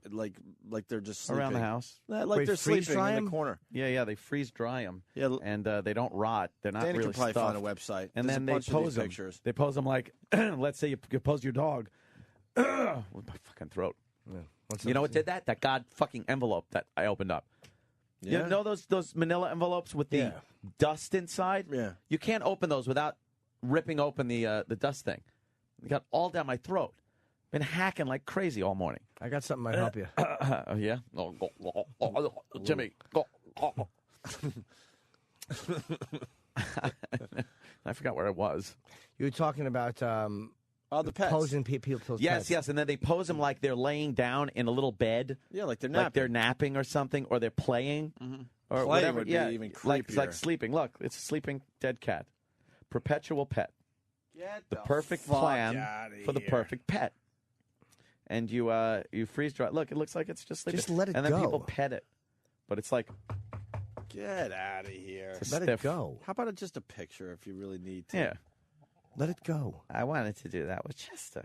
Speaker 1: they're just sleeping.
Speaker 2: Around the house.
Speaker 1: Like
Speaker 7: Wait,
Speaker 1: they're
Speaker 7: freeze
Speaker 1: sleeping
Speaker 7: dry
Speaker 1: in
Speaker 7: 'em?
Speaker 1: the corner.
Speaker 2: Yeah, they freeze dry them.
Speaker 1: Yeah,
Speaker 2: and they don't rot. They're not
Speaker 1: Danny
Speaker 2: really
Speaker 1: can probably
Speaker 2: stuffed.
Speaker 1: find a website.
Speaker 2: And
Speaker 1: There's
Speaker 2: then
Speaker 1: a
Speaker 2: they
Speaker 1: bunch of
Speaker 2: pose
Speaker 1: these
Speaker 2: them.
Speaker 1: pictures.
Speaker 2: They pose them like, let's say you pose your dog. With my fucking throat.
Speaker 7: Yeah.
Speaker 2: You know what did that? That god fucking envelope that I opened up.
Speaker 1: Yeah.
Speaker 2: You know those manila envelopes with the dust inside?
Speaker 1: Yeah.
Speaker 2: You can't open those without ripping open the dust thing. It got all down my throat. Been hacking like crazy all morning.
Speaker 7: I got something might help you.
Speaker 2: Yeah? Jimmy. I forgot where I was.
Speaker 7: You were talking about
Speaker 1: the pets.
Speaker 7: posing people's pets.
Speaker 2: Yes, and then they pose them like they're laying down in a little bed.
Speaker 1: Yeah, like they're
Speaker 2: Like
Speaker 1: napping.
Speaker 2: they're napping or something, or they're playing. Or
Speaker 1: Playing
Speaker 2: whatever.
Speaker 1: would be
Speaker 2: Yeah,
Speaker 1: even
Speaker 2: like
Speaker 1: creepier.
Speaker 2: sleeping. Look, it's a sleeping dead cat. Perpetual pet.
Speaker 1: Get
Speaker 2: The perfect
Speaker 1: fuck
Speaker 2: plan
Speaker 1: outta
Speaker 2: for the
Speaker 1: here.
Speaker 2: perfect pet. And you freeze dry. Look, it looks like it's just sleeping.
Speaker 7: Just let it
Speaker 2: and then
Speaker 7: go.
Speaker 2: people pet it, but it's like
Speaker 1: Get out of here.
Speaker 2: it's
Speaker 7: Let
Speaker 2: stiff.
Speaker 7: it go.
Speaker 1: How about just a picture if you really need to?
Speaker 2: Yeah,
Speaker 7: Let it go.
Speaker 2: I wanted to do that with Chester.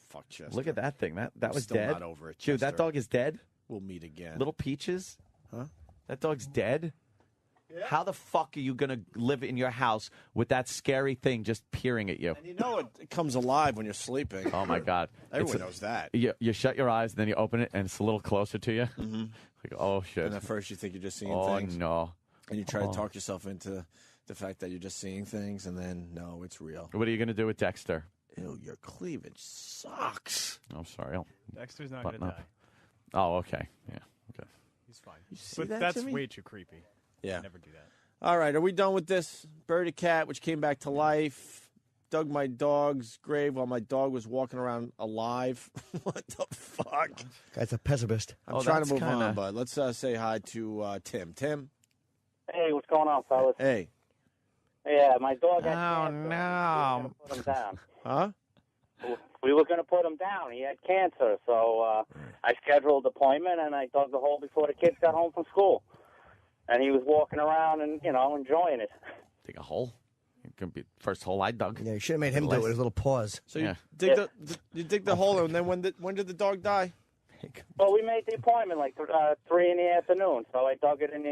Speaker 1: Fuck Chester.
Speaker 2: Look at that thing. That
Speaker 1: I'm
Speaker 2: was
Speaker 1: still
Speaker 2: dead.
Speaker 1: not over it,
Speaker 2: Dude, that
Speaker 1: Chester.
Speaker 2: dog is dead.
Speaker 1: We'll meet again.
Speaker 2: Little Peaches.
Speaker 1: Huh?
Speaker 2: That dog's dead. How the fuck are you gonna live in your house with that scary thing just peering at you?
Speaker 1: And you know it comes alive when you're sleeping.
Speaker 2: Oh my god!
Speaker 1: Everyone knows that.
Speaker 2: You shut your eyes, and then you open it, and it's a little closer to you.
Speaker 1: Mm-hmm.
Speaker 2: Like, oh shit!
Speaker 1: And at first you think you're just seeing
Speaker 2: Oh
Speaker 1: things.
Speaker 2: no!
Speaker 1: And you try to
Speaker 2: Oh.
Speaker 1: talk yourself into the fact that you're just seeing things, and then no, it's real.
Speaker 2: What are you gonna do with Dexter?
Speaker 1: Ew, your cleavage sucks.
Speaker 2: I'm sorry. I'll
Speaker 15: Dexter's not
Speaker 2: button
Speaker 15: gonna
Speaker 2: up.
Speaker 15: die.
Speaker 2: Oh, okay. Yeah. Okay.
Speaker 15: He's fine.
Speaker 1: You see
Speaker 15: But
Speaker 1: that,
Speaker 15: that's
Speaker 1: Jimmy?
Speaker 15: way too creepy.
Speaker 1: Yeah.
Speaker 15: Never do that.
Speaker 1: All right, are we done with this? Buried a cat, which came back to life. Dug my dog's grave while my dog was walking around alive. What the fuck?
Speaker 7: Guy's a pessimist.
Speaker 1: I'm trying to move on, bud. Let's say hi to Tim. Tim?
Speaker 12: Hey, what's going on, fellas?
Speaker 1: Hey.
Speaker 12: Yeah, my dog had
Speaker 2: Oh
Speaker 12: cancer.
Speaker 2: no!
Speaker 12: Put him down.
Speaker 1: Huh?
Speaker 12: We were going to put him down. He had cancer, so I scheduled an appointment, and I dug the hole before the kids got home from school. And he was walking around and, enjoying it.
Speaker 2: Dig a hole. It could be the first hole I dug.
Speaker 7: Yeah, you should have made him do it with his little paws.
Speaker 1: So you dig the hole, and then when did the dog die?
Speaker 12: Well, we made the appointment like 3 in the afternoon, so I dug it in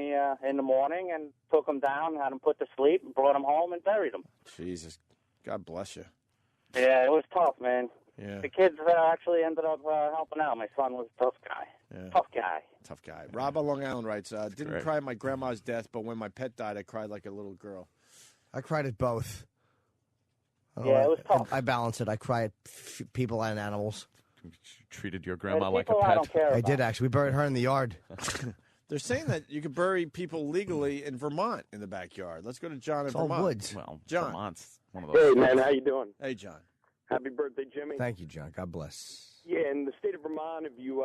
Speaker 12: the morning and took him down, had him put to sleep, and brought him home and buried him.
Speaker 1: Jesus. God bless you.
Speaker 12: Yeah, it was tough, man.
Speaker 1: Yeah.
Speaker 12: The kids actually ended up helping out. My son was a tough guy.
Speaker 1: Yeah.
Speaker 12: Tough guy.
Speaker 1: Tough guy. Rob on Long Island writes, didn't
Speaker 2: great.
Speaker 1: cry at my grandma's death, but when my pet died, I cried like a little girl.
Speaker 7: I cried at both. I don't
Speaker 12: Yeah,
Speaker 7: know,
Speaker 12: it was tough.
Speaker 7: I balance it. I cry at people and animals.
Speaker 2: treated your grandma
Speaker 10: And
Speaker 2: like a
Speaker 10: people I
Speaker 2: pet.
Speaker 10: don't care
Speaker 7: I
Speaker 10: about.
Speaker 7: did actually. We buried her in the yard.
Speaker 1: They're saying that you could bury people legally in Vermont in the backyard. Let's go to John in
Speaker 7: It's all
Speaker 1: Vermont.
Speaker 7: woods.
Speaker 2: Well,
Speaker 1: John.
Speaker 2: Vermont's one of those.
Speaker 9: Hey, man, how you doing?
Speaker 1: Hey, John.
Speaker 9: Happy birthday, Jimmy.
Speaker 7: Thank you, John. God bless.
Speaker 9: Yeah, in the state of Vermont, if you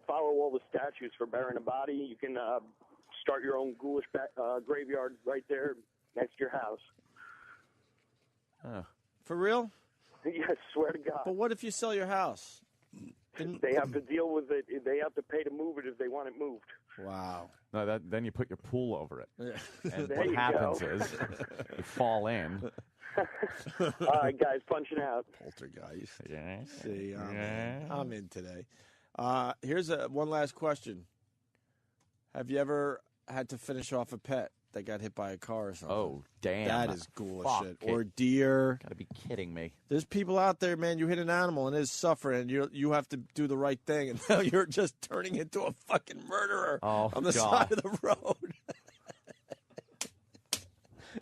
Speaker 9: follow all the statutes for burying a body, you can start your own ghoulish graveyard right there next to your house.
Speaker 1: For real?
Speaker 9: Yes, swear to God.
Speaker 1: But what if you sell your house?
Speaker 9: They have to deal with it. They have to pay to move it if they want it moved.
Speaker 1: Wow.
Speaker 2: No, then you put your pool over it. And
Speaker 9: There
Speaker 2: what
Speaker 9: you
Speaker 2: happens
Speaker 9: go.
Speaker 2: is you fall in.
Speaker 9: All right, guys, punching out.
Speaker 1: Poltergeist.
Speaker 2: Yeah.
Speaker 1: See, I'm in today. Here's one last question. Have you ever had to finish off a pet that got hit by a car or something?
Speaker 2: Oh, damn.
Speaker 1: That is ghoulish
Speaker 2: Fuck
Speaker 1: shit.
Speaker 2: it.
Speaker 1: Or deer.
Speaker 2: Gotta be kidding me.
Speaker 1: There's people out there, man, you hit an animal and it's suffering, and you have to do the right thing, and now you're just turning into a fucking murderer on the side of the road.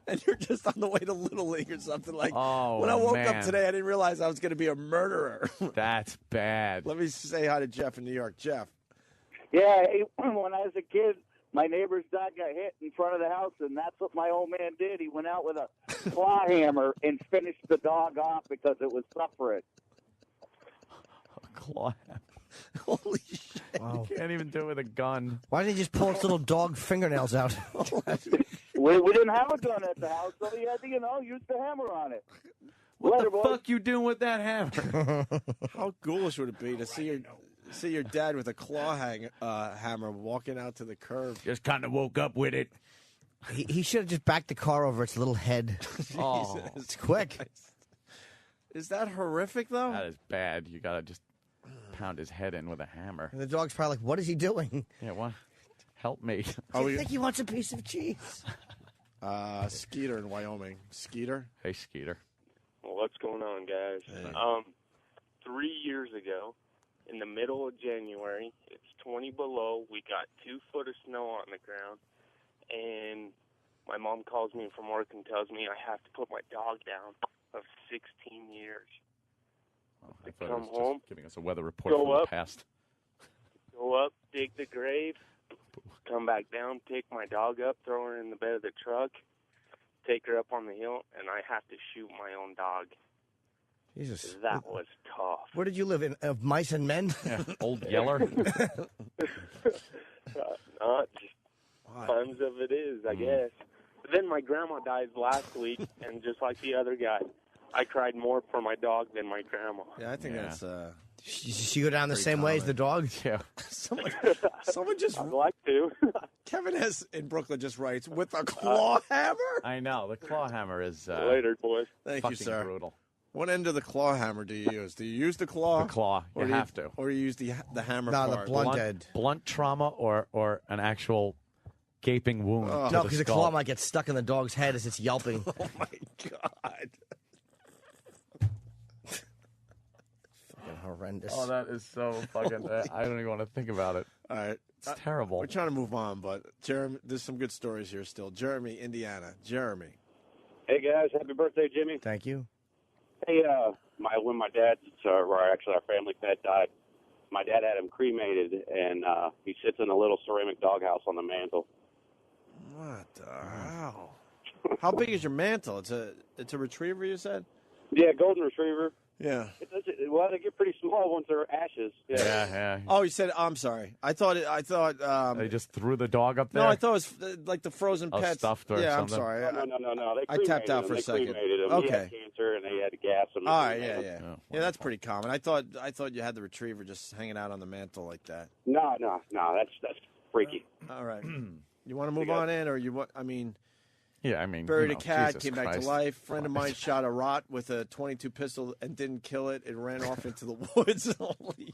Speaker 1: And you're just on the way to Little League or something. Like, when I woke up today, I didn't realize I was going to be a murderer.
Speaker 2: That's bad.
Speaker 1: Let me say hi to Jeff in New York. Jeff.
Speaker 15: Yeah, when I was a kid, my neighbor's dog got hit in front of the house, and that's what my old man did. He went out with a claw hammer and finished the dog off because it was suffering.
Speaker 2: A claw hammer.
Speaker 1: Holy shit.
Speaker 7: Wow.
Speaker 2: You can't even do it with a gun.
Speaker 7: Why didn't he just pull its little dog fingernails out?
Speaker 15: We didn't have a gun at the house, so he had to, use the hammer on it.
Speaker 2: What
Speaker 15: Later,
Speaker 2: the fuck you doing with that hammer?
Speaker 1: How ghoulish would it be to see your dad with a claw hammer walking out to the curb?
Speaker 2: Just kind of woke up with it.
Speaker 7: He should have just backed the car over its little head.
Speaker 2: Oh,
Speaker 7: it's quick.
Speaker 1: Is that horrific, though?
Speaker 2: That is bad. You gotta just pound his head in with a hammer.
Speaker 7: And the dog's probably like, what is he doing?
Speaker 2: Yeah, what? Help me.
Speaker 7: I think he wants a piece of cheese.
Speaker 1: Skeeter in Wyoming. Skeeter?
Speaker 2: Hey, Skeeter.
Speaker 16: Well, what's going on, guys?
Speaker 1: Hey.
Speaker 16: 3 years ago, in the middle of January, it's 20 below. We got 2 foot of snow on the ground, and my mom calls me from work and tells me I have to put my dog down of 16 years.
Speaker 2: I thought
Speaker 16: come
Speaker 2: it was
Speaker 16: home,
Speaker 2: just giving us a weather report
Speaker 16: go
Speaker 2: from
Speaker 16: up.
Speaker 2: the past.
Speaker 16: Go up, dig the grave, come back down, pick my dog up, throw her in the bed of the truck, take her up on the hill, and I have to shoot my own dog.
Speaker 7: Jesus.
Speaker 16: That was tough.
Speaker 7: Where did you live? In Mice and Men?
Speaker 2: Yeah, Old Yeller?
Speaker 16: Just tons of it is, I guess. But then my grandma died last week, and just like the other guy, I cried more for my dog than my grandma.
Speaker 1: Yeah, I think that's...
Speaker 7: She go down the same way as the dog?
Speaker 2: Yeah.
Speaker 1: Someone just...
Speaker 16: I'd like to.
Speaker 1: Kevin in Brooklyn just writes, with a claw hammer?
Speaker 2: I know. The claw hammer is
Speaker 16: Later, boys.
Speaker 1: Thank you,
Speaker 2: fucking
Speaker 1: sir.
Speaker 2: brutal.
Speaker 1: What end of the claw hammer do you use? Do you use the claw?
Speaker 2: The claw. You
Speaker 1: Or
Speaker 2: have to.
Speaker 1: Or you use the hammer
Speaker 7: No,
Speaker 1: part?
Speaker 7: the blunt end.
Speaker 2: Blunt trauma or an actual gaping wound.
Speaker 1: Oh.
Speaker 7: No, because the claw might get stuck in the dog's head as it's yelping.
Speaker 1: Oh, my God.
Speaker 7: Fucking horrendous.
Speaker 2: Oh, that is so fucking... I don't even want to think about it.
Speaker 1: All right.
Speaker 2: It's terrible.
Speaker 1: We're trying to move on, but Jeremy, there's some good stories here still. Jeremy, Indiana. Jeremy.
Speaker 13: Hey guys, happy birthday, Jimmy.
Speaker 7: Thank you.
Speaker 13: Hey, when my dad's, or actually our family pet died, my dad had him cremated, and he sits in a little ceramic doghouse on the mantle.
Speaker 1: What the hell? How big is your mantle? It's a retriever, you said?
Speaker 13: Yeah, golden retriever.
Speaker 1: Yeah.
Speaker 13: Well, they get pretty small once they're ashes.
Speaker 2: Yeah.
Speaker 1: Oh, you said. I'm sorry. I thought.
Speaker 2: They just threw the dog up there.
Speaker 1: No, I thought it was like the frozen
Speaker 2: Oh,
Speaker 1: pets.
Speaker 2: stuffed or
Speaker 1: yeah,
Speaker 2: something?
Speaker 1: I'm sorry.
Speaker 13: No. They
Speaker 1: I tapped
Speaker 13: cremated
Speaker 1: out
Speaker 13: him.
Speaker 1: for a
Speaker 13: They
Speaker 1: second.
Speaker 13: cremated him.
Speaker 1: Okay.
Speaker 13: He had cancer, and they had to gas him.
Speaker 1: All right. Yeah. That's pretty common. I thought you had the retriever just hanging out on the mantle like that.
Speaker 13: No. That's freaky.
Speaker 1: All right. You want to move on in, or you want? I mean.
Speaker 2: Yeah, I mean,
Speaker 1: buried a cat,
Speaker 2: Jesus
Speaker 1: came back
Speaker 2: Christ.
Speaker 1: to life. Friend of mine shot a rot with a .22 pistol and didn't kill it. It ran off into the woods. Holy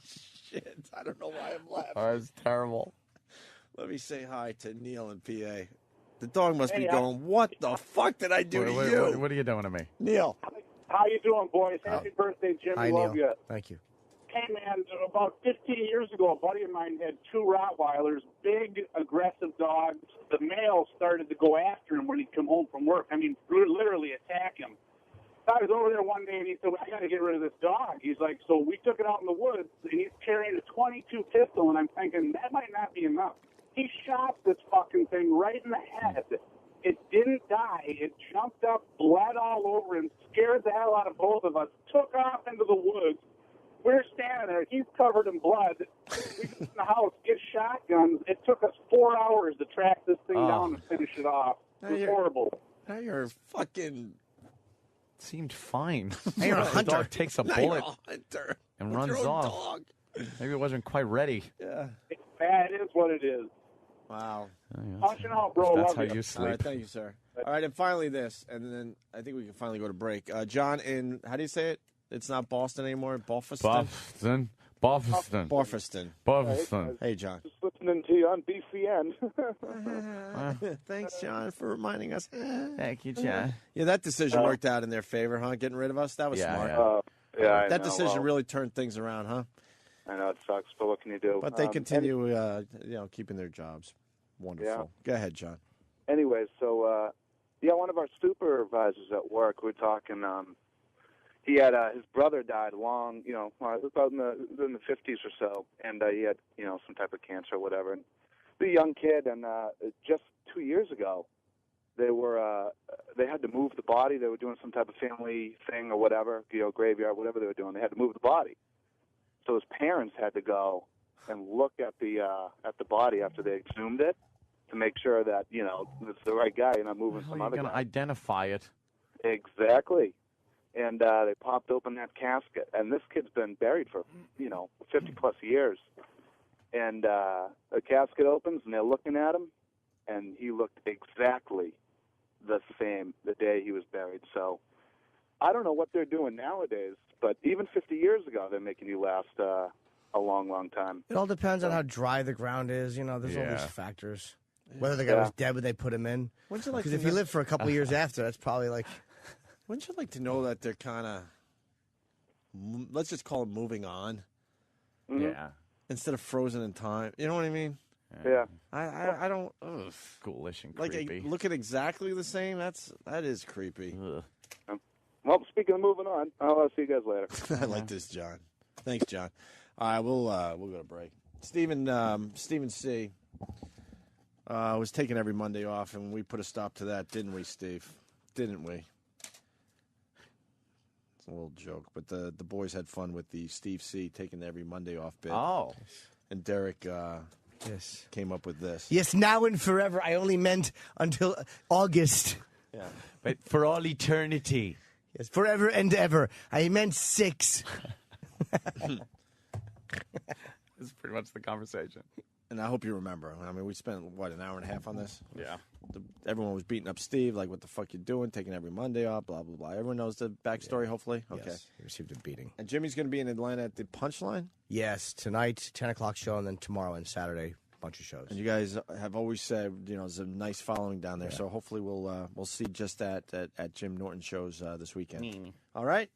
Speaker 1: shit! I don't know why I'm laughing.
Speaker 2: Oh, that's terrible.
Speaker 1: Let me say hi to Neil in PA. The dog must be going, "What the fuck did I do to you?"
Speaker 2: What are you doing to me?
Speaker 1: Neil.
Speaker 10: How you doing, boys? Happy birthday, Jimmy.
Speaker 7: Hi,
Speaker 10: Love
Speaker 7: Neil.
Speaker 10: you.
Speaker 7: Thank you.
Speaker 10: Hey, man, about 15 years ago, a buddy of mine had 2 Rottweilers, big, aggressive dogs. The male started to go after him when he'd come home from work. I mean, literally attack him.
Speaker 15: I was over there one day, and he said, I got to get rid of this dog. He's like, so we took it out in the woods, and he's carrying a .22 pistol, and I'm thinking, that might not be enough. He shot this fucking thing right in the head. It didn't die. It jumped up, bled all over him, scared the hell out of both of us, took off into the woods. We're standing there. He's covered in blood. We get in the house, get shotguns. It took us 4 hours to track this thing down and finish it off. It was horrible.
Speaker 1: Now you're fucking...
Speaker 2: Seemed fine.
Speaker 7: Hey, you're a hunter.
Speaker 2: The dog takes a
Speaker 1: Now
Speaker 2: bullet
Speaker 1: you're a hunter.
Speaker 2: and
Speaker 1: With
Speaker 2: runs
Speaker 1: your own
Speaker 2: off.
Speaker 1: dog.
Speaker 2: Maybe it wasn't quite ready.
Speaker 1: Yeah.
Speaker 15: It is what it is.
Speaker 1: Wow.
Speaker 15: Punching out, bro.
Speaker 2: That's
Speaker 15: Love
Speaker 2: how
Speaker 15: you.
Speaker 2: you sleep.
Speaker 1: All right, thank you, sir. All right, and finally this, and then I think we can finally go to break. John in, how do you say it? It's not Boston anymore. Boston.
Speaker 2: Boston.
Speaker 1: Hey, John.
Speaker 8: Just listening to you on BCN.
Speaker 1: Thanks, John, for reminding us.
Speaker 2: Thank you, John.
Speaker 1: Yeah, that decision worked out in their favor, huh? Getting rid of us. That was smart.
Speaker 8: I
Speaker 1: That
Speaker 8: know.
Speaker 1: decision
Speaker 8: Well,
Speaker 1: really turned things around, huh?
Speaker 8: I know it sucks, but what can you do?
Speaker 1: But they continue, keeping their jobs. Wonderful.
Speaker 8: Yeah.
Speaker 1: Go ahead, John.
Speaker 8: Anyways, so one of our supervisors at work, we're talking. He had his brother died long, about in the 50s or so, and he had some type of cancer or whatever. And the young kid, and just 2 years ago, they had to move the body. They were doing some type of family thing or whatever, graveyard, whatever they were doing. They had to move the body. So his parents had to go and look at the body after they exhumed it to make sure that it's the right guy. You're not moving some other
Speaker 2: You're going to
Speaker 8: guy.
Speaker 2: identify it.
Speaker 8: Exactly. And they popped open that casket, and this kid's been buried for 50+ years. And the casket opens, and they're looking at him, and he looked exactly the same the day he was buried. So I don't know what they're doing nowadays, but even 50 years ago, they're making you last a long, long time.
Speaker 7: It all depends on how dry the ground is. There's all these factors. Whether the guy was dead when they put him in. Because if you live for a couple of years after, that's probably like...
Speaker 1: Wouldn't you like to know that they're kind of, let's just call them moving on?
Speaker 8: Mm-hmm.
Speaker 2: Yeah.
Speaker 1: Instead of frozen in time. You know what I mean?
Speaker 8: Yeah.
Speaker 1: I don't, ugh.
Speaker 2: Ghoulish and
Speaker 1: Like,
Speaker 2: creepy.
Speaker 1: looking exactly the same, that is creepy.
Speaker 8: Well, speaking of moving on, I'll see you guys later.
Speaker 1: I like this, John. Thanks, John. All right, we'll go to break. Stephen C. Was taking every Monday off, and we put a stop to that, didn't we, Steve? Didn't we? It's a little joke, but the boys had fun with the Steve C. taking every Monday off bit.
Speaker 2: Oh.
Speaker 1: And Derek came up with this.
Speaker 7: Yes, now and forever. I only meant until August.
Speaker 1: Yeah.
Speaker 2: But for all eternity.
Speaker 7: Yes, forever and ever. I meant 6.
Speaker 2: This is pretty much the conversation.
Speaker 1: And I hope you remember. I mean, we spent, an hour and a half on this?
Speaker 2: Yeah.
Speaker 1: Everyone was beating up Steve, like, what the fuck you doing, taking every Monday off, blah, blah, blah. Everyone knows the backstory, hopefully? Okay.
Speaker 7: Yes, he received a beating.
Speaker 1: And Jimmy's going to be in Atlanta at the Punchline?
Speaker 7: Yes, tonight, 10 o'clock show, and then tomorrow and Saturday, a bunch of shows.
Speaker 1: And you guys have always said, there's a nice following down there. So hopefully we'll see just that at Jim Norton shows this weekend. All right?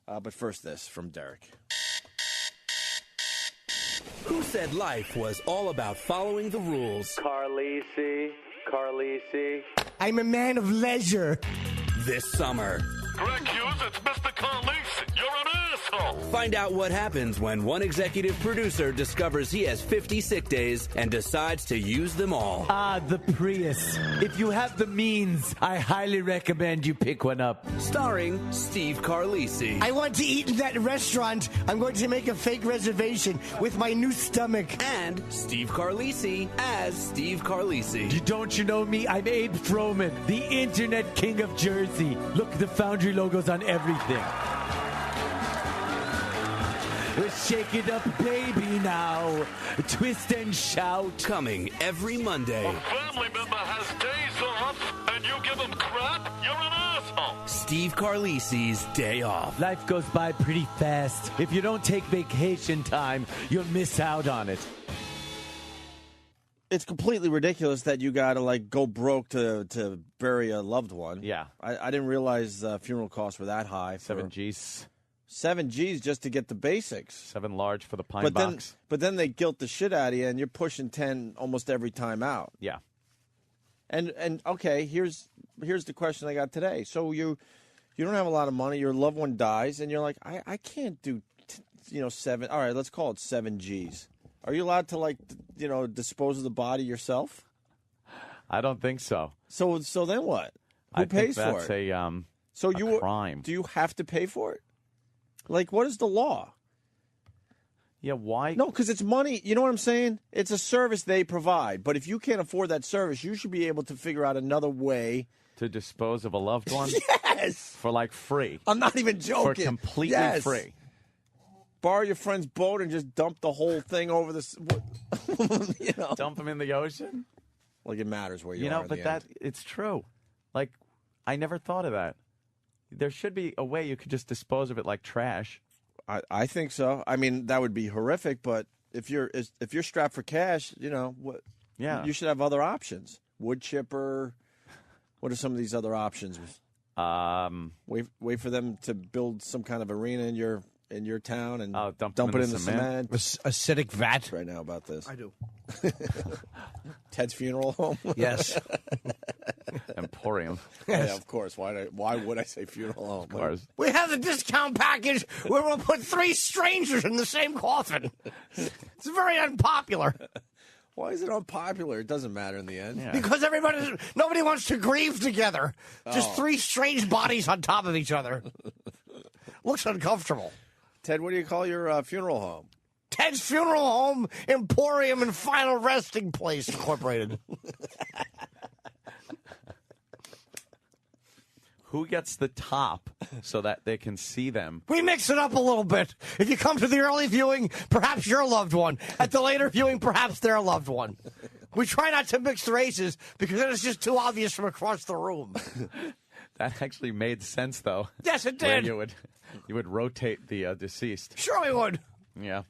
Speaker 1: But first this from Derek.
Speaker 17: Who said life was all about following the rules?
Speaker 18: Carlisi.
Speaker 7: I'm a man of leisure.
Speaker 17: This summer.
Speaker 19: Greg Hughes, it's Mr. Carlisi. You're an asshole.
Speaker 17: Find out what happens when one executive producer discovers he has 50 sick days and decides to use them all.
Speaker 20: The Prius. If you have the means, I highly recommend you pick one up.
Speaker 17: Starring Steve Carlisi.
Speaker 7: I want to eat in that restaurant. I'm going to make a fake reservation with my new stomach.
Speaker 17: And Steve Carlisi as Steve Carlisi.
Speaker 20: Don't you know me? I'm Abe Froman, the internet king of Jersey. Look, the Foundry logo's on everything. Shake it up, baby, now. Twist and shout.
Speaker 17: Coming every Monday.
Speaker 19: A family member has days off, and you give him crap? You're an asshole.
Speaker 17: Steve Carlisi's Day Off.
Speaker 20: Life goes by pretty fast. If you don't take vacation time, you'll miss out on it.
Speaker 1: It's completely ridiculous that you got to, go broke to bury a loved one.
Speaker 2: Yeah.
Speaker 1: I didn't realize funeral costs were that high.
Speaker 2: 7 G's.
Speaker 1: 7 G's just to get the basics.
Speaker 2: 7 large for the pine box.
Speaker 1: But then they guilt the shit out of you, and you're pushing 10 almost every time out.
Speaker 2: Yeah.
Speaker 1: And okay, here's the question I got today. So you you don't have a lot of money, your loved one dies, and you're like, I can't do, 7. All right, let's call it 7 G's. Are you allowed to dispose of the body yourself?
Speaker 2: I don't think so.
Speaker 1: So then what? Who pays for it?
Speaker 2: That's a crime.
Speaker 1: Do you have to pay for it? Like, what is the law?
Speaker 2: Yeah, why?
Speaker 1: No, because it's money. You know what I'm saying? It's a service they provide. But if you can't afford that service, you should be able to figure out another way
Speaker 2: to dispose of a loved one.
Speaker 1: Yes,
Speaker 2: for free.
Speaker 1: I'm not even joking.
Speaker 2: For completely free.
Speaker 1: Borrow your friend's boat and just dump the whole thing over the.
Speaker 2: Dump them in the ocean.
Speaker 1: Like it matters where you are.
Speaker 2: But it's true. Like, I never thought of that. There should be a way you could just dispose of it like trash.
Speaker 1: I think so. I mean, that would be horrific. But if you're strapped for cash, what?
Speaker 2: Yeah,
Speaker 1: you should have other options. Wood chipper. What are some of these other options? Wait for them to build some kind of arena in your town and dump it in the cement.
Speaker 7: Acidic vat.
Speaker 1: Right now about this.
Speaker 7: I do.
Speaker 1: Ted's funeral home.
Speaker 7: Yes.
Speaker 2: Emporium.
Speaker 1: Yes. Yeah, of course. Why would I say funeral home?
Speaker 2: Of course.
Speaker 7: We have the discount package where we'll put 3 strangers in the same coffin. It's very unpopular.
Speaker 1: Why is it unpopular? It doesn't matter in the end.
Speaker 7: Yeah. Because nobody wants to grieve together. Just 3 strange bodies on top of each other. Looks uncomfortable.
Speaker 1: Ted, what do you call your funeral home?
Speaker 7: Ted's Funeral Home, Emporium, and Final Resting Place Incorporated.
Speaker 2: Who gets the top so that they can see them?
Speaker 7: We mix it up a little bit. If you come to the early viewing, perhaps your loved one. At the later viewing, perhaps their loved one. We try not to mix races because then it's just too obvious from across the room.
Speaker 2: That actually made sense, though.
Speaker 7: Yes, it did.
Speaker 2: Where you would rotate the deceased.
Speaker 7: Sure we would.
Speaker 2: Yeah.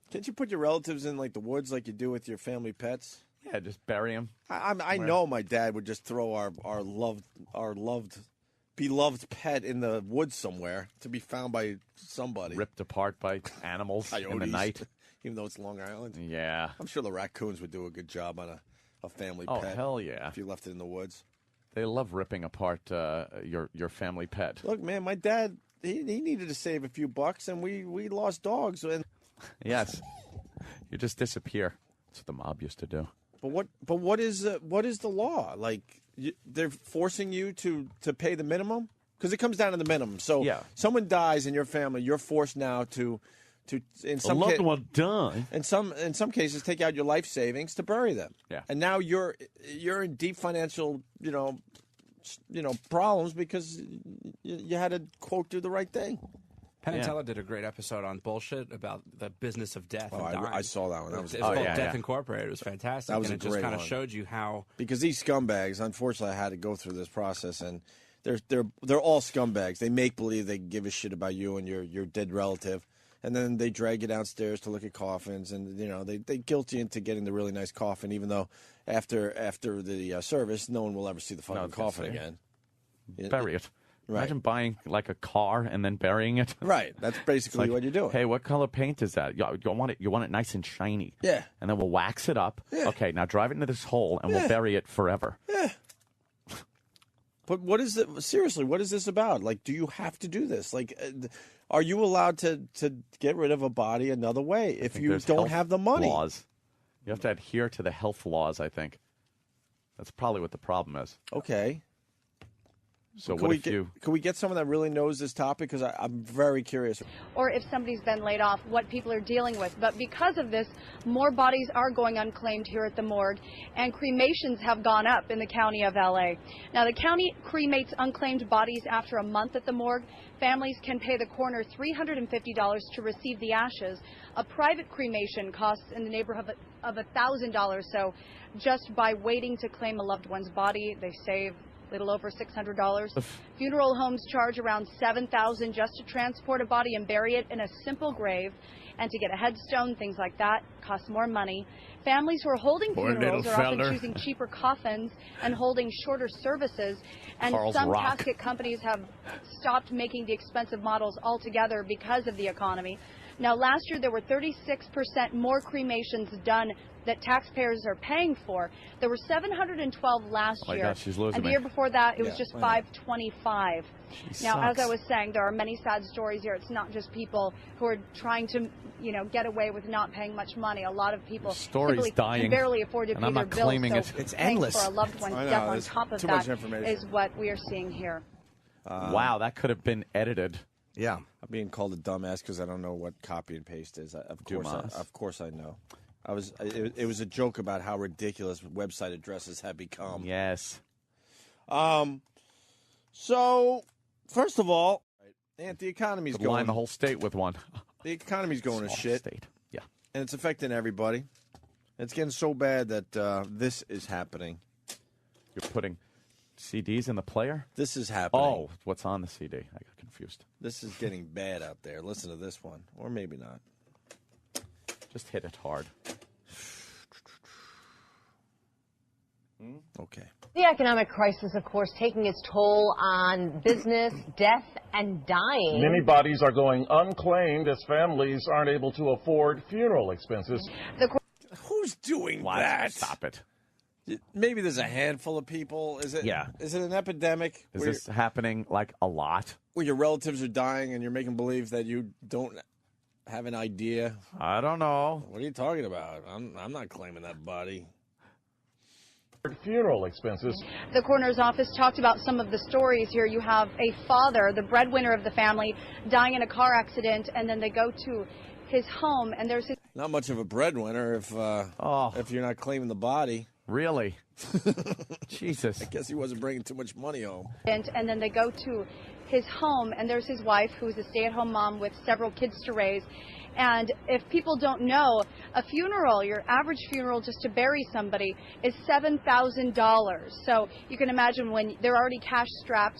Speaker 1: Can't you put your relatives in the woods like you do with your family pets?
Speaker 2: Yeah, just bury them.
Speaker 1: I know my dad would just throw our beloved pet in the woods somewhere to be found by somebody.
Speaker 2: Ripped apart by animals in the night.
Speaker 1: Even though it's Long Island.
Speaker 2: Yeah.
Speaker 1: I'm sure the raccoons would do a good job on a family pet.
Speaker 2: Oh, hell yeah.
Speaker 1: If you left it in the woods.
Speaker 2: They love ripping apart your family pet.
Speaker 1: Look, man, my dad, he needed to save a few bucks, and we lost dogs. And
Speaker 2: yes. You just disappear. That's what the mob used to do.
Speaker 1: But what is the law? Like, they're forcing you to pay the minimum? Because it comes down to the minimum. So someone dies in your family, you're forced now to in some
Speaker 2: a loved one die.
Speaker 1: In some cases, take out your life savings to bury them.
Speaker 2: Yeah.
Speaker 1: And now you're in deep financial problems because you had to quote do the right thing.
Speaker 6: Penn and Teller did a great episode on bullshit about the business of death.
Speaker 1: Oh,
Speaker 6: and dying.
Speaker 1: I saw that one. That was
Speaker 6: it's called Death Incorporated. It was fantastic.
Speaker 1: That was
Speaker 6: and
Speaker 1: a
Speaker 6: it just
Speaker 1: great
Speaker 6: kind of
Speaker 1: one.
Speaker 6: showed you how
Speaker 1: because these scumbags, unfortunately, I had to go through this process, and they're all scumbags. They make believe they give a shit about you and your dead relative, and then they drag you downstairs to look at coffins, and they guilt you into getting the really nice coffin, even though after the service, no one will ever see the fucking coffin again.
Speaker 2: Bury it.
Speaker 1: Right.
Speaker 2: Imagine buying like a car and then burying it.
Speaker 1: Right. That's basically what you're doing.
Speaker 2: Hey, what color paint is that? You want it nice and shiny.
Speaker 1: Yeah.
Speaker 2: And then we'll wax it up.
Speaker 1: Yeah.
Speaker 2: Okay, now drive it into this hole and we'll bury it forever.
Speaker 1: Yeah. But what is it? Seriously, what is this about? Like, do you have to do this? Like, are you allowed to get rid of a body another way if you don't have the money?
Speaker 2: Laws. You have to adhere to the health laws, I think. That's probably what the problem is.
Speaker 1: Okay.
Speaker 2: So
Speaker 1: can we get someone that really knows this topic? Because I'm very curious.
Speaker 5: Or if somebody's been laid off, what people are dealing with. But because of this, more bodies are going unclaimed here at the morgue, and cremations have gone up in the county of LA. Now, the county cremates unclaimed bodies after a month at the morgue. Families can pay the coroner $350 to receive the ashes. A private cremation costs in the neighborhood of $1,000. So just by waiting to claim a loved one's body, they save little over $600. Funeral homes charge around $7,000 just to transport a body and bury it in a simple grave. And to get a headstone, things like that, costs more money. Families who are holding funerals are often choosing cheaper coffins and holding shorter services. And some casket companies have stopped making the expensive models altogether because of the economy. Now, last year there were 36% more cremations done that taxpayers are paying for. There were 712 last year.
Speaker 2: God, she's losing
Speaker 5: and the
Speaker 2: me.
Speaker 5: year before that, it was
Speaker 1: Yeah,
Speaker 5: just
Speaker 1: I know.
Speaker 5: 525.
Speaker 2: She
Speaker 5: Now, as
Speaker 2: sucks.
Speaker 5: I was saying, there are many sad stories here. It's not just people who are trying to, get away with not paying much money. A lot of people
Speaker 2: story's
Speaker 5: simply
Speaker 2: dying,
Speaker 5: can barely afford to
Speaker 2: and
Speaker 5: pay
Speaker 2: I'm
Speaker 5: their
Speaker 2: not
Speaker 5: bills.
Speaker 2: claiming
Speaker 5: So
Speaker 2: it.
Speaker 7: It's
Speaker 5: paying
Speaker 7: endless.
Speaker 5: for a loved one's
Speaker 1: I know,
Speaker 5: death on
Speaker 1: there's
Speaker 5: top of
Speaker 1: too
Speaker 5: that
Speaker 1: much information.
Speaker 5: is what we are seeing here.
Speaker 2: Wow, that could have been edited.
Speaker 7: Yeah.
Speaker 1: I'm being called a dumbass because I don't know what copy and paste is. Of course I know. It was a joke about how ridiculous website addresses have become.
Speaker 2: Yes.
Speaker 1: So, first of all, the economy's
Speaker 2: Could
Speaker 1: going.
Speaker 2: line the whole state with one.
Speaker 1: The economy's going to
Speaker 2: Small
Speaker 1: shit.
Speaker 2: State. Yeah.
Speaker 1: And it's affecting everybody. It's getting so bad that this is happening.
Speaker 2: You're putting CDs in the player?
Speaker 1: This is happening.
Speaker 2: Oh, what's on the CD? I got confused.
Speaker 1: This is getting bad out there. Listen to this one. Or maybe not.
Speaker 2: Just hit it hard.
Speaker 1: Okay.
Speaker 3: The economic crisis, of course, taking its toll on business, death, and dying.
Speaker 4: Many bodies are going unclaimed as families aren't able to afford funeral expenses.
Speaker 1: Who's doing
Speaker 2: Why?
Speaker 1: that?
Speaker 2: Stop it.
Speaker 1: Maybe there's a handful of people. Is it?
Speaker 2: Yeah.
Speaker 1: Is it an epidemic?
Speaker 2: Is this happening like a lot?
Speaker 1: Where your relatives are dying and you're making believe that you don't have an idea?
Speaker 2: I don't know.
Speaker 1: What are you talking about? I'm not claiming that body.
Speaker 4: Funeral expenses.
Speaker 5: The coroner's office talked about some of the stories here. You have a father, the breadwinner of the family, dying in a car accident, and then they go to his home, and there's his...
Speaker 1: Not much of a breadwinner if you're not claiming the body.
Speaker 2: Really? Jesus.
Speaker 1: I guess he wasn't bringing too much money home.
Speaker 5: And then they go to his home, and there's his wife, who's a stay-at-home mom with several kids to raise. And if people don't know, a funeral, your average funeral just to bury somebody, is $7,000. So you can imagine when they're already cash strapped.